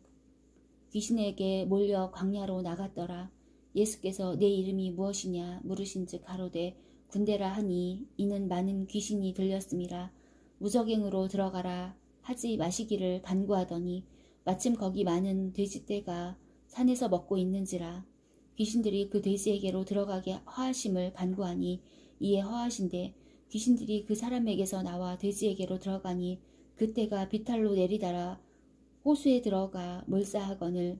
귀신에게 몰려 광야로 나갔더라. 예수께서 내 이름이 무엇이냐 물으신즉 가로되 군대라 하니 이는 많은 귀신이 들렸음이라. 무적행으로 들어가라 하지 마시기를 간구하더니 마침 거기 많은 돼지떼가 산에서 먹고 있는지라. 귀신들이 그 돼지에게로 들어가게 허하심을 간구하니 이에 허하신대 귀신들이 그 사람에게서 나와 돼지에게로 들어가니 그 떼가 비탈로 내리달아 호수에 들어가 몰사하거늘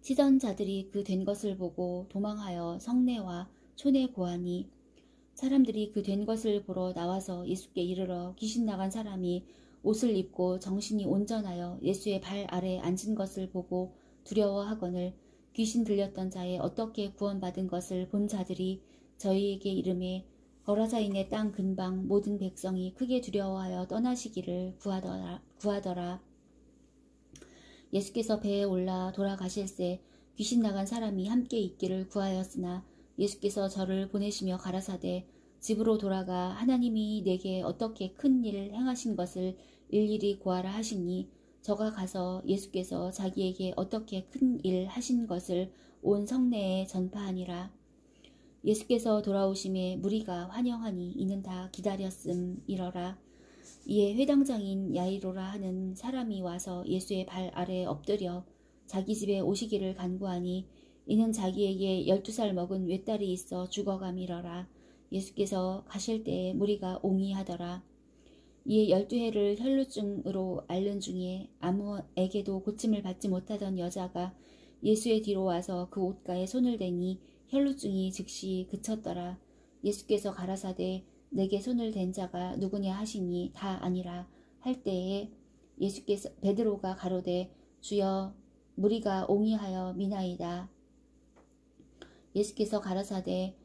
치던 자들이 그 된 것을 보고 도망하여 성내와 촌에 고하니 사람들이 그 된 것을 보러 나와서 예수께 이르러 귀신 나간 사람이 옷을 입고 정신이 온전하여 예수의 발 아래 앉은 것을 보고 두려워하거늘 귀신 들렸던 자의 어떻게 구원받은 것을 본 자들이 저희에게 이르매 거라사인의 땅 근방 모든 백성이 크게 두려워하여 떠나시기를 구하더라. 예수께서 배에 올라 돌아가실새 귀신 나간 사람이 함께 있기를 구하였으나 예수께서 저를 보내시며 가라사대 집으로 돌아가 하나님이 내게 어떻게 큰 일을 행하신 것을 일일이 구하라 하시니 저가 가서 예수께서 자기에게 어떻게 큰 일 하신 것을 온 성내에 전파하니라. 예수께서 돌아오심에 무리가 환영하니 이는 다 기다렸음이러라. 이에 회당장인 야이로라 하는 사람이 와서 예수의 발 아래에 엎드려 자기 집에 오시기를 간구하니 이는 자기에게 12살 먹은 외딸이 있어 죽어감이러라. 예수께서 가실 때에 무리가 옹이하더라. 이에 12해를 혈루증으로 앓는 중에 아무에게도 고침을 받지 못하던 여자가 예수의 뒤로 와서 그 옷가에 손을 대니 혈루증이 즉시 그쳤더라. 예수께서 가라사대 내게 손을 댄 자가 누구냐 하시니 다 아니라 할 때에 예수께서 베드로가 가로되 주여 무리가 옹이하여 미나이다. 예수께서 가라사대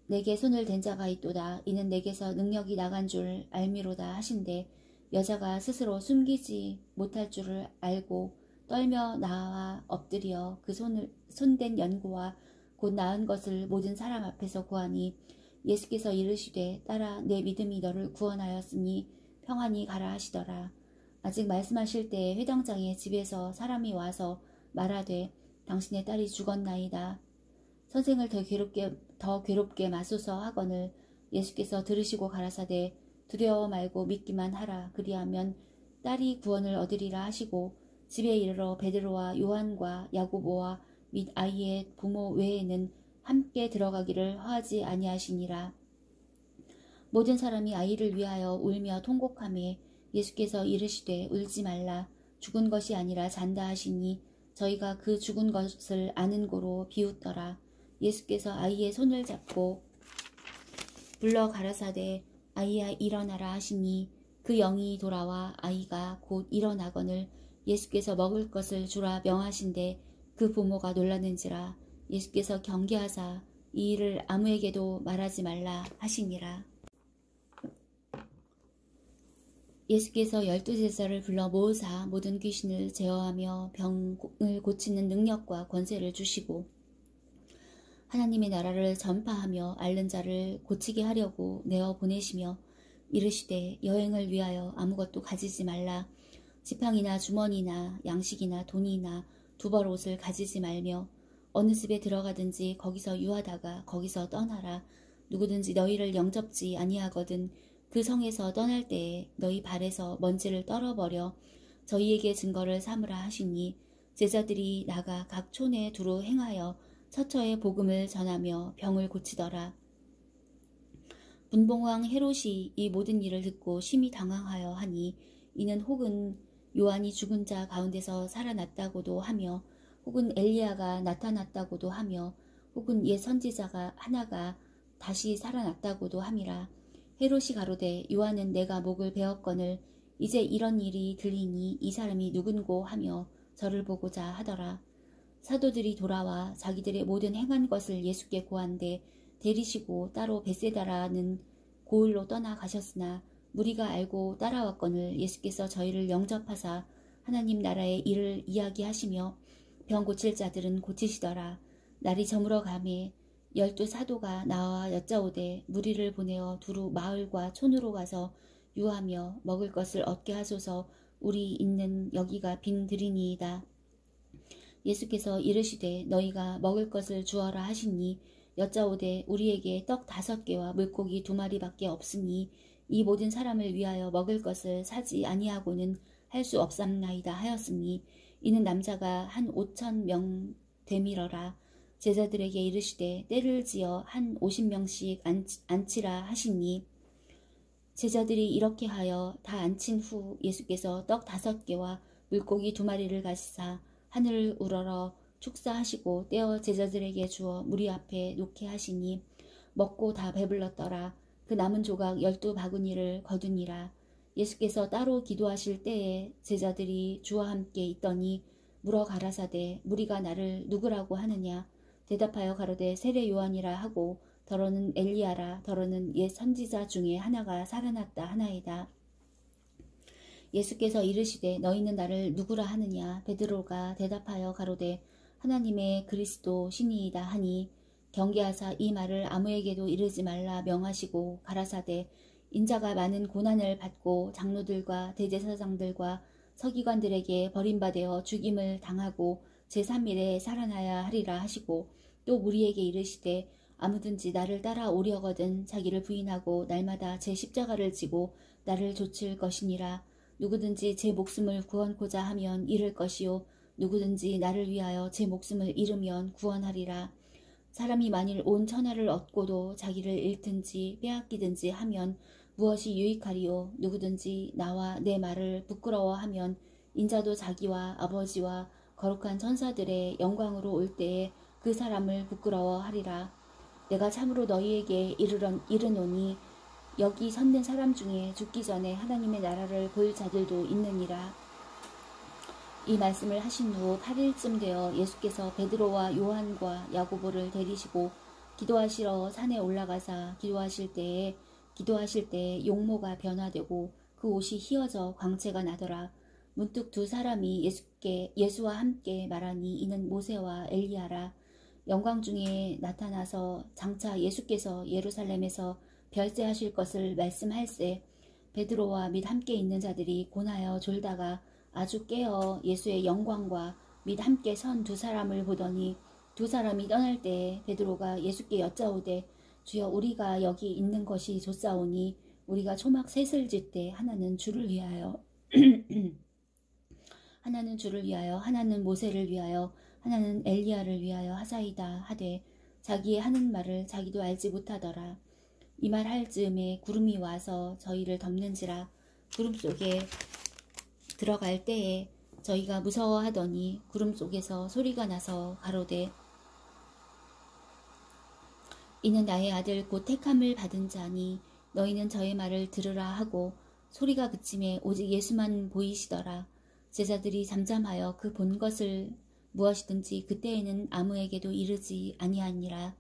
내게 손을 댄 자가 있도다. 이는 내게서 능력이 나간 줄 알미로다 하신대 여자가 스스로 숨기지 못할 줄을 알고 떨며 나와 엎드려 그 손댄 연고와 곧 나은 것을 모든 사람 앞에서 구하니 예수께서 이르시되 딸아 내 믿음이 너를 구원하였으니 평안히 가라 하시더라. 아직 말씀하실 때에 회당장의 집에서 사람이 와서 말하되 당신의 딸이 죽었나이다. 선생을 더 괴롭게 마소서 하거늘 예수께서 들으시고 가라사대 두려워 말고 믿기만 하라. 그리하면 딸이 구원을 얻으리라 하시고 집에 이르러 베드로와 요한과 야고보와 및 아이의 부모 외에는 함께 들어가기를 허하지 아니하시니라. 모든 사람이 아이를 위하여 울며 통곡하매 예수께서 이르시되 울지 말라. 죽은 것이 아니라 잔다 하시니 저희가 그 죽은 것을 아는 고로 비웃더라. 예수께서 아이의 손을 잡고 불러 가라사대 아이야 일어나라 하시니 그 영이 돌아와 아이가 곧 일어나거늘 예수께서 먹을 것을 주라 명하신대 그 부모가 놀라는지라. 예수께서 경계하사 이 일을 아무에게도 말하지 말라 하시니라. 예수께서 12제자를 불러 모으사 모든 귀신을 제어하며 병을 고치는 능력과 권세를 주시고 하나님의 나라를 전파하며 앓는 자를 고치게 하려고 내어 보내시며 이르시되 여행을 위하여 아무것도 가지지 말라. 지팡이나 주머니나 양식이나 돈이나 두벌 옷을 가지지 말며 어느 집에 들어가든지 거기서 유하다가 거기서 떠나라. 누구든지 너희를 영접지 아니하거든 그 성에서 떠날 때에 너희 발에서 먼지를 떨어버려 저희에게 증거를 삼으라 하시니 제자들이 나가 각 촌에 두루 행하여 처처에 복음을 전하며 병을 고치더라. 분봉왕 헤롯이 이 모든 일을 듣고 심히 당황하여 하니 이는 혹은 요한이 죽은 자 가운데서 살아났다고도 하며 혹은 엘리야가 나타났다고도 하며 혹은 옛 선지자가 하나가 다시 살아났다고도 함이라. 헤롯이 가로되 요한은 내가 목을 베었거늘 이제 이런 일이 들리니 이 사람이 누군고 하며 저를 보고자 하더라. 사도들이 돌아와 자기들의 모든 행한 것을 예수께 고한데 데리시고 따로 벳세다라는 고을로 떠나가셨으나 무리가 알고 따라왔거늘 예수께서 저희를 영접하사 하나님 나라의 일을 이야기하시며 병 고칠 자들은 고치시더라. 날이 저물어 가매 12 사도가 나와 여짜오되 무리를 보내어 두루 마을과 촌으로 가서 유하며 먹을 것을 얻게 하소서. 우리 있는 여기가 빈들이니이다. 예수께서 이르시되 너희가 먹을 것을 주어라 하시니 여짜오되 우리에게 떡 5개와 물고기 2마리밖에 없으니 이 모든 사람을 위하여 먹을 것을 사지 아니하고는 할 수 없삼나이다 하였으니 이는 남자가 한 5,000명 되밀어라. 제자들에게 이르시되 때를 지어 한 50명씩 앉히라 하시니 제자들이 이렇게 하여 다 앉힌 후 예수께서 떡 5개와 물고기 2마리를 가시사 하늘을 우러러 축사하시고 떼어 제자들에게 주어 무리 앞에 놓게 하시니 먹고 다 배불렀더라. 그 남은 조각 12바구니를 거두니라. 예수께서 따로 기도하실 때에 제자들이 주와 함께 있더니 물어 가라사대 무리가 나를 누구라고 하느냐. 대답하여 가로되 세례 요한이라 하고 더러는 엘리야라 더러는 옛 선지자 중에 하나가 살아났다 하나이다. 예수께서 이르시되 너희는 나를 누구라 하느냐. 베드로가 대답하여 가로되 하나님의 그리스도 신이이다 하니 경계하사 이 말을 아무에게도 이르지 말라 명하시고 가라사대 인자가 많은 고난을 받고 장로들과 대제사장들과 서기관들에게 버림받아 죽임을 당하고 제3일에 살아나야 하리라 하시고 또 무리에게 이르시되 아무든지 나를 따라오려거든 자기를 부인하고 날마다 제 십자가를 지고 나를 좇을 것이니라. 누구든지 제 목숨을 구원코자 하면 잃을 것이요 누구든지 나를 위하여 제 목숨을 잃으면 구원하리라. 사람이 만일 온 천하를 얻고도 자기를 잃든지 빼앗기든지 하면 무엇이 유익하리요. 누구든지 나와 내 말을 부끄러워하면 인자도 자기와 아버지와 거룩한 천사들의 영광으로 올 때에 그 사람을 부끄러워하리라. 내가 참으로 너희에게 이르노니 여기 섰는 사람 중에 죽기 전에 하나님의 나라를 볼 자들도 있느니라. 이 말씀을 하신 후 8일쯤 되어 예수께서 베드로와 요한과 야고보를 데리시고 기도하시러 산에 올라가사 기도하실 때에 용모가 변화되고 그 옷이 휘어져 광채가 나더라. 문득 2 사람이 예수와 함께 말하니 이는 모세와 엘리야라. 영광 중에 나타나서 장차 예수께서 예루살렘에서 별세하실 것을 말씀할세 베드로와 및 함께 있는 자들이 곤하여 졸다가 아주 깨어 예수의 영광과 및 함께 선 2 사람을 보더니 2 사람이 떠날 때에 베드로가 예수께 여짜오되 주여 우리가 여기 있는 것이 좋사오니 우리가 초막 셋을 짓되 하나는 주를 위하여 하나는 모세를 위하여 하나는 엘리야를 위하여 하사이다 하되 자기의 하는 말을 자기도 알지 못하더라. 이 말 할 즈음에 구름이 와서 저희를 덮는지라. 구름 속에 들어갈 때에 저희가 무서워하더니 구름 속에서 소리가 나서 가로되 이는 나의 아들 곧 택함을 받은 자니 너희는 저의 말을 들으라 하고 소리가 그침에 오직 예수만 보이시더라. 제자들이 잠잠하여 그 본 것을 무엇이든지 그때에는 아무에게도 이르지 아니하니라.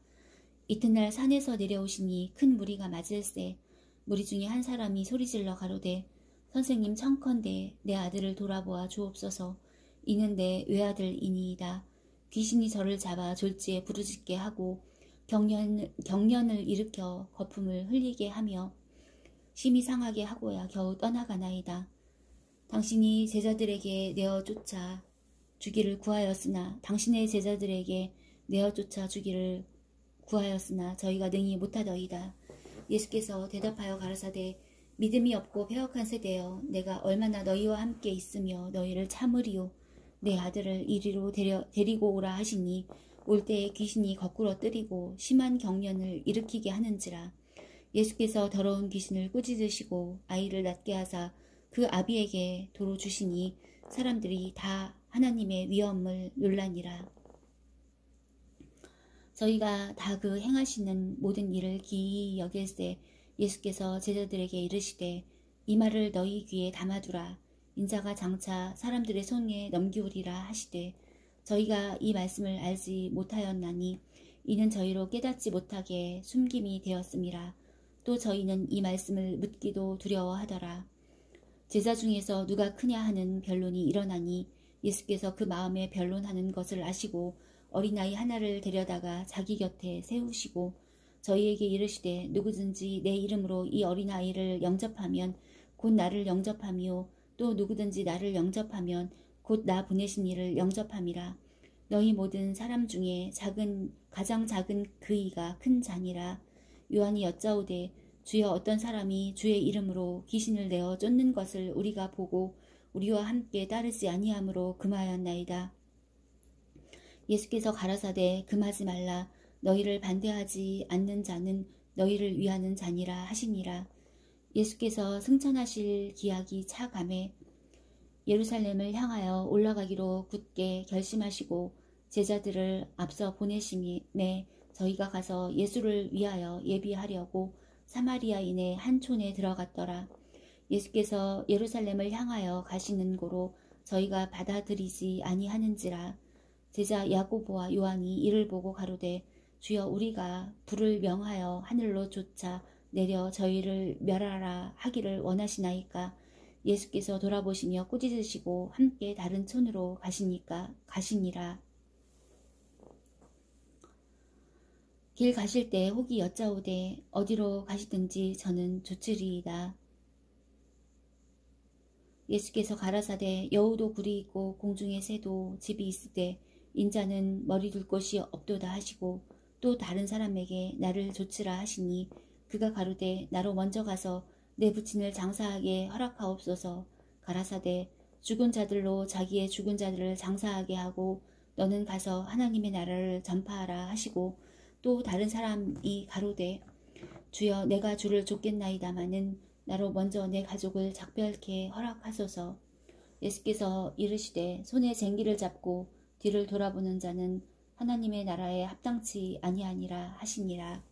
이튿날 산에서 내려오시니 큰 무리가 맞을세. 무리 중에 한 사람이 소리질러 가로되 선생님 청컨대 내 아들을 돌아보아 주옵소서. 이는 내 외아들이니이다. 귀신이 저를 잡아 졸지에 부르짖게 하고 경련을 일으켜 거품을 흘리게 하며 심히 상하게 하고야 겨우 떠나가나이다. 당신이 제자들에게 내어 쫓아 주기를 구하였으나 당신의 제자들에게 내어 쫓아 주기를 구하였으나 저희가 능히 못하더이다. 예수께서 대답하여 가라사대 믿음이 없고 패역한 세대여, 내가 얼마나 너희와 함께 있으며 너희를 참으리요. 내 아들을 이리로 데리고 오라 하시니 올 때에 귀신이 거꾸로 뜨리고 심한 경련을 일으키게 하는지라. 예수께서 더러운 귀신을 꾸짖으시고 아이를 낫게 하사 그 아비에게 도로 주시니 사람들이 다 하나님의 위엄을 놀라니라. 저희가 다 그 행하시는 모든 일을 기이히 여길세 예수께서 제자들에게 이르시되 이 말을 너희 귀에 담아두라. 인자가 장차 사람들의 손에 넘기우리라 하시되 저희가 이 말씀을 알지 못하였나니 이는 저희로 깨닫지 못하게 숨김이 되었음이라. 또 저희는 이 말씀을 묻기도 두려워하더라. 제자 중에서 누가 크냐 하는 변론이 일어나니 예수께서 그 마음에 변론하는 것을 아시고 어린아이 하나를 데려다가 자기 곁에 세우시고 저희에게 이르시되 누구든지 내 이름으로 이 어린아이를 영접하면 곧 나를 영접하며 또 누구든지 나를 영접하면 곧 나 보내신 이를 영접함이라. 너희 모든 사람 중에 가장 작은 그이가 큰 자니라. 요한이 여짜오되 주여 어떤 사람이 주의 이름으로 귀신을 내어 쫓는 것을 우리가 보고 우리와 함께 따르지 아니하므로 금하였나이다. 예수께서 가라사대 금하지 말라. 너희를 반대하지 않는 자는 너희를 위하는 자니라 하시니라. 예수께서 승천하실 기약이 차감해 예루살렘을 향하여 올라가기로 굳게 결심하시고 제자들을 앞서 보내심에 저희가 가서 예수를 위하여 예비하려고 사마리아인의 한 촌에 들어갔더라. 예수께서 예루살렘을 향하여 가시는 고로 저희가 받아들이지 아니하는지라. 제자 야고보와 요한이 이를 보고 가로되 주여 우리가 불을 명하여 하늘로 쫓아 내려 저희를 멸하라 하기를 원하시나이까. 예수께서 돌아보시며 꾸짖으시고 함께 다른 촌으로 가시니라. 길 가실 때 혹이 여짜오되 어디로 가시든지 저는 좋으리이다. 예수께서 가라사대 여우도 굴이 있고 공중의 새도 집이 있으되 인자는 머리 둘 곳이 없도다 하시고 또 다른 사람에게 나를 조치라 하시니 그가 가로되 나로 먼저 가서 내 부친을 장사하게 허락하옵소서. 가라사대 죽은 자들로 자기의 죽은 자들을 장사하게 하고 너는 가서 하나님의 나라를 전파하라 하시고 또 다른 사람이 가로되 주여 내가 주를 쫓겠나이다마는 나로 먼저 내 가족을 작별케 허락하소서. 예수께서 이르시되 손에 쟁기를 잡고 뒤를 돌아보는 자는 하나님의 나라에 합당치 아니하니라 하시니라.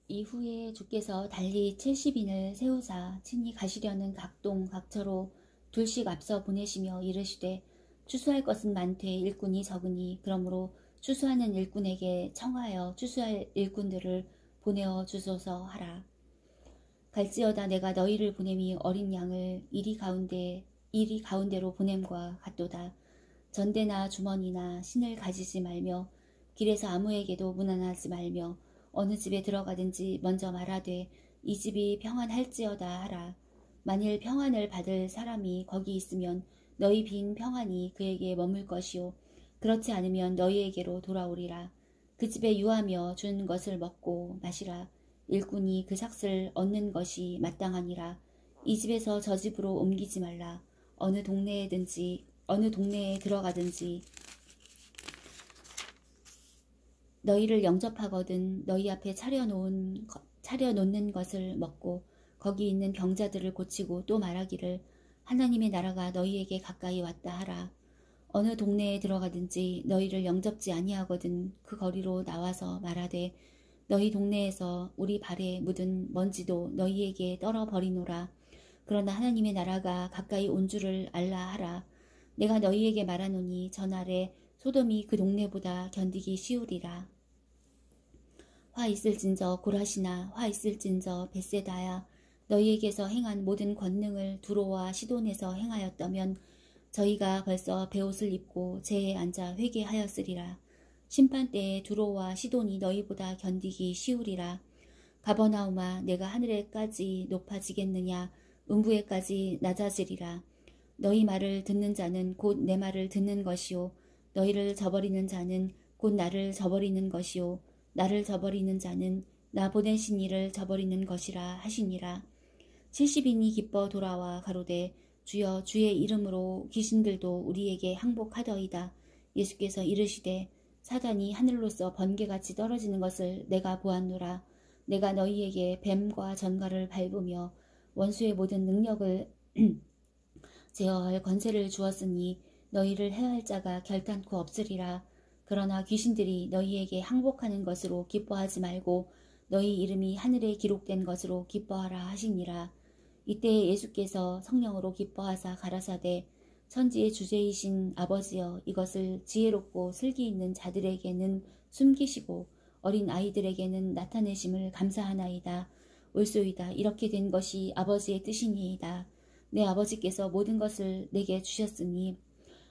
이후에 주께서 달리 70인을 세우사 친히 가시려는 각동 각처로 둘씩 앞서 보내시며 이르시되 추수할 것은 많되 일꾼이 적으니 그러므로 추수하는 일꾼에게 청하여 추수할 일꾼들을 보내어 주소서 하라. 갈지어다 내가 너희를 보냄이 어린 양을 이리 가운데로 보냄과 같도다. 전대나 주머니나 신을 가지지 말며 길에서 아무에게도 문안하지 말며 어느 집에 들어가든지 먼저 말하되 이 집이 평안할지어다 하라. 만일 평안을 받을 사람이 거기 있으면 너희 빈 평안이 그에게 머물 것이요 그렇지 않으면 너희에게로 돌아오리라. 그 집에 유하며 준 것을 먹고 마시라. 일꾼이 그 삭을 얻는 것이 마땅하니라. 이 집에서 저 집으로 옮기지 말라. 어느 동네에 들어가든지 너희를 영접하거든 너희 앞에 차려놓는 것을 먹고 거기 있는 병자들을 고치고 또 말하기를 하나님의 나라가 너희에게 가까이 왔다 하라. 어느 동네에 들어가든지 너희를 영접지 아니하거든 그 거리로 나와서 말하되 너희 동네에서 우리 발에 묻은 먼지도 너희에게 떨어버리노라. 그러나 하나님의 나라가 가까이 온 줄을 알라 하라. 내가 너희에게 말하노니 전날에 소돔이 그 동네보다 견디기 쉬우리라. 화 있을진저 고라시나 화 있을진저 벳세다야. 너희에게서 행한 모든 권능을 두로와 시돈에서 행하였다면 저희가 벌써 베옷을 입고 제에 앉아 회개하였으리라. 심판때에 두로와 시돈이 너희보다 견디기 쉬우리라. 가버나움아 내가 하늘에까지 높아지겠느냐 음부에까지 낮아지리라. 너희 말을 듣는 자는 곧 내 말을 듣는 것이요 너희를 저버리는 자는 곧 나를 저버리는 것이요 나를 저버리는 자는 나 보내신 이를 저버리는 것이라 하시니라. 70인이 기뻐 돌아와 가로되 주여 주의 이름으로 귀신들도 우리에게 항복하더이다. 예수께서 이르시되 사단이 하늘로서 번개같이 떨어지는 것을 내가 보았노라. 내가 너희에게 뱀과 전갈을 밟으며 원수의 모든 능력을 제어할 권세를 주었으니 너희를 해할 자가 결단코 없으리라. 그러나 귀신들이 너희에게 항복하는 것으로 기뻐하지 말고 너희 이름이 하늘에 기록된 것으로 기뻐하라 하시니라. 이때 예수께서 성령으로 기뻐하사 가라사대 천지의 주제이신 아버지여 이것을 지혜롭고 슬기 있는 자들에게는 숨기시고 어린 아이들에게는 나타내심을 감사하나이다. 옳소이다. 이렇게 된 것이 아버지의 뜻이니이다. 내 아버지께서 모든 것을 내게 주셨으니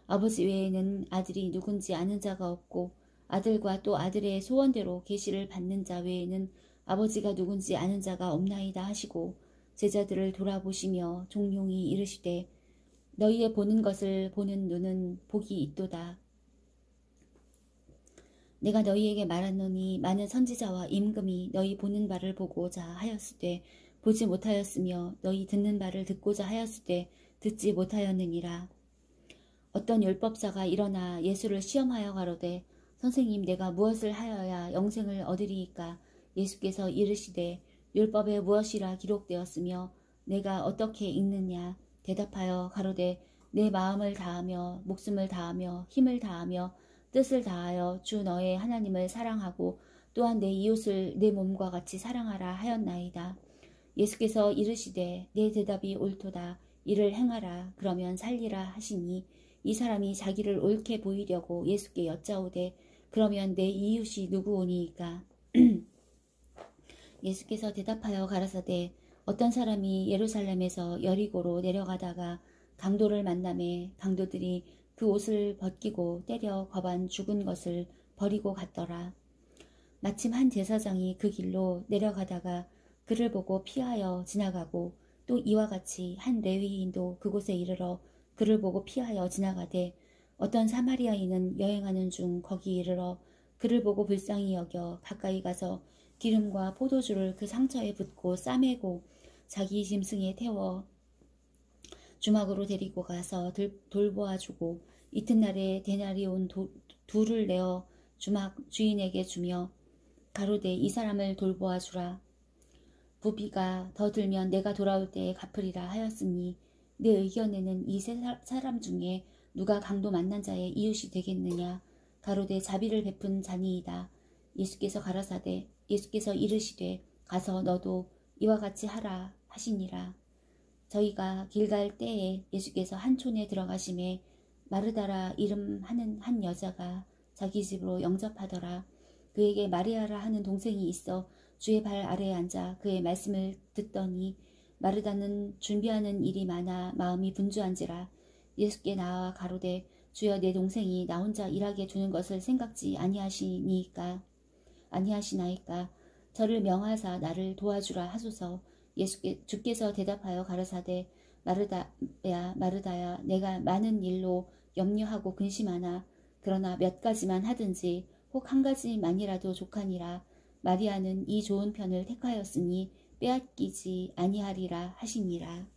아버지 외에는 아들이 누군지 아는 자가 없고 아들과 또 아들의 소원대로 계시를 받는 자 외에는 아버지가 누군지 아는 자가 없나이다 하시고 제자들을 돌아보시며 종용이 이르시되 너희의 보는 것을 보는 눈은 복이 있도다. 내가 너희에게 말하노니 많은 선지자와 임금이 너희 보는 바를 보고자 하였으되 보지 못하였으며 너희 듣는 바를 듣고자 하였으되 듣지 못하였느니라. 어떤 율법사가 일어나 예수를 시험하여 가로되 선생님 내가 무엇을 하여야 영생을 얻으리이까? 예수께서 이르시되 율법에 무엇이라 기록되었으며 내가 어떻게 읽느냐? 대답하여 가로되 내 마음을 다하며 목숨을 다하며 힘을 다하며 뜻을 다하여 주 너의 하나님을 사랑하고 또한 내 이웃을 내 몸과 같이 사랑하라 하였나이다. 예수께서 이르시되 내 대답이 옳도다. 이를 행하라. 그러면 살리라 하시니 이 사람이 자기를 옳게 보이려고 예수께 여짜오되 그러면 내 이웃이 누구오니이까? 예수께서 대답하여 가라사대 어떤 사람이 예루살렘에서 여리고로 내려가다가 강도를 만나매 강도들이 그 옷을 벗기고 때려 거반 죽은 것을 버리고 갔더라. 마침 한 제사장이 그 길로 내려가다가 그를 보고 피하여 지나가고 또 이와 같이 한 레위인도 그곳에 이르러 그를 보고 피하여 지나가되 어떤 사마리아인은 여행하는 중 거기 이르러 그를 보고 불쌍히 여겨 가까이 가서 기름과 포도주를 그 상처에 붓고 싸매고 자기 짐승에 태워 주막으로 데리고 가서 돌보아주고 이튿날에 데나리온 둘을 내어 주막 주인에게 주며 가로되 이 사람을 돌보아주라. 부비가 더 들면 내가 돌아올 때에 갚으리라 하였으니 내 의견에는 이 세 사람 중에 누가 강도 만난 자의 이웃이 되겠느냐? 가로되 자비를 베푼 자니이다. 예수께서 이르시되 가서 너도 이와 같이 하라 하시니라. 저희가 길 갈 때에 예수께서 한 촌에 들어가심에 마르다라 이름 하는 한 여자가 자기 집으로 영접하더라. 그에게 마리아라 하는 동생이 있어 주의 발 아래에 앉아 그의 말씀을 듣더니 마르다는 준비하는 일이 많아 마음이 분주한지라. 예수께 나와 가로되 주여 내 동생이 나 혼자 일하게 두는 것을 생각지 아니하시나이까? 저를 명하사 나를 도와주라 하소서. 주께서 대답하여 가라사대 마르다야 내가 많은 일로 염려하고 근심하나 그러나 몇 가지만 하든지 혹 한 가지만이라도 족하니라. 마리아는 이 좋은 편을 택하였으니 빼앗기지 아니하리라 하시니라.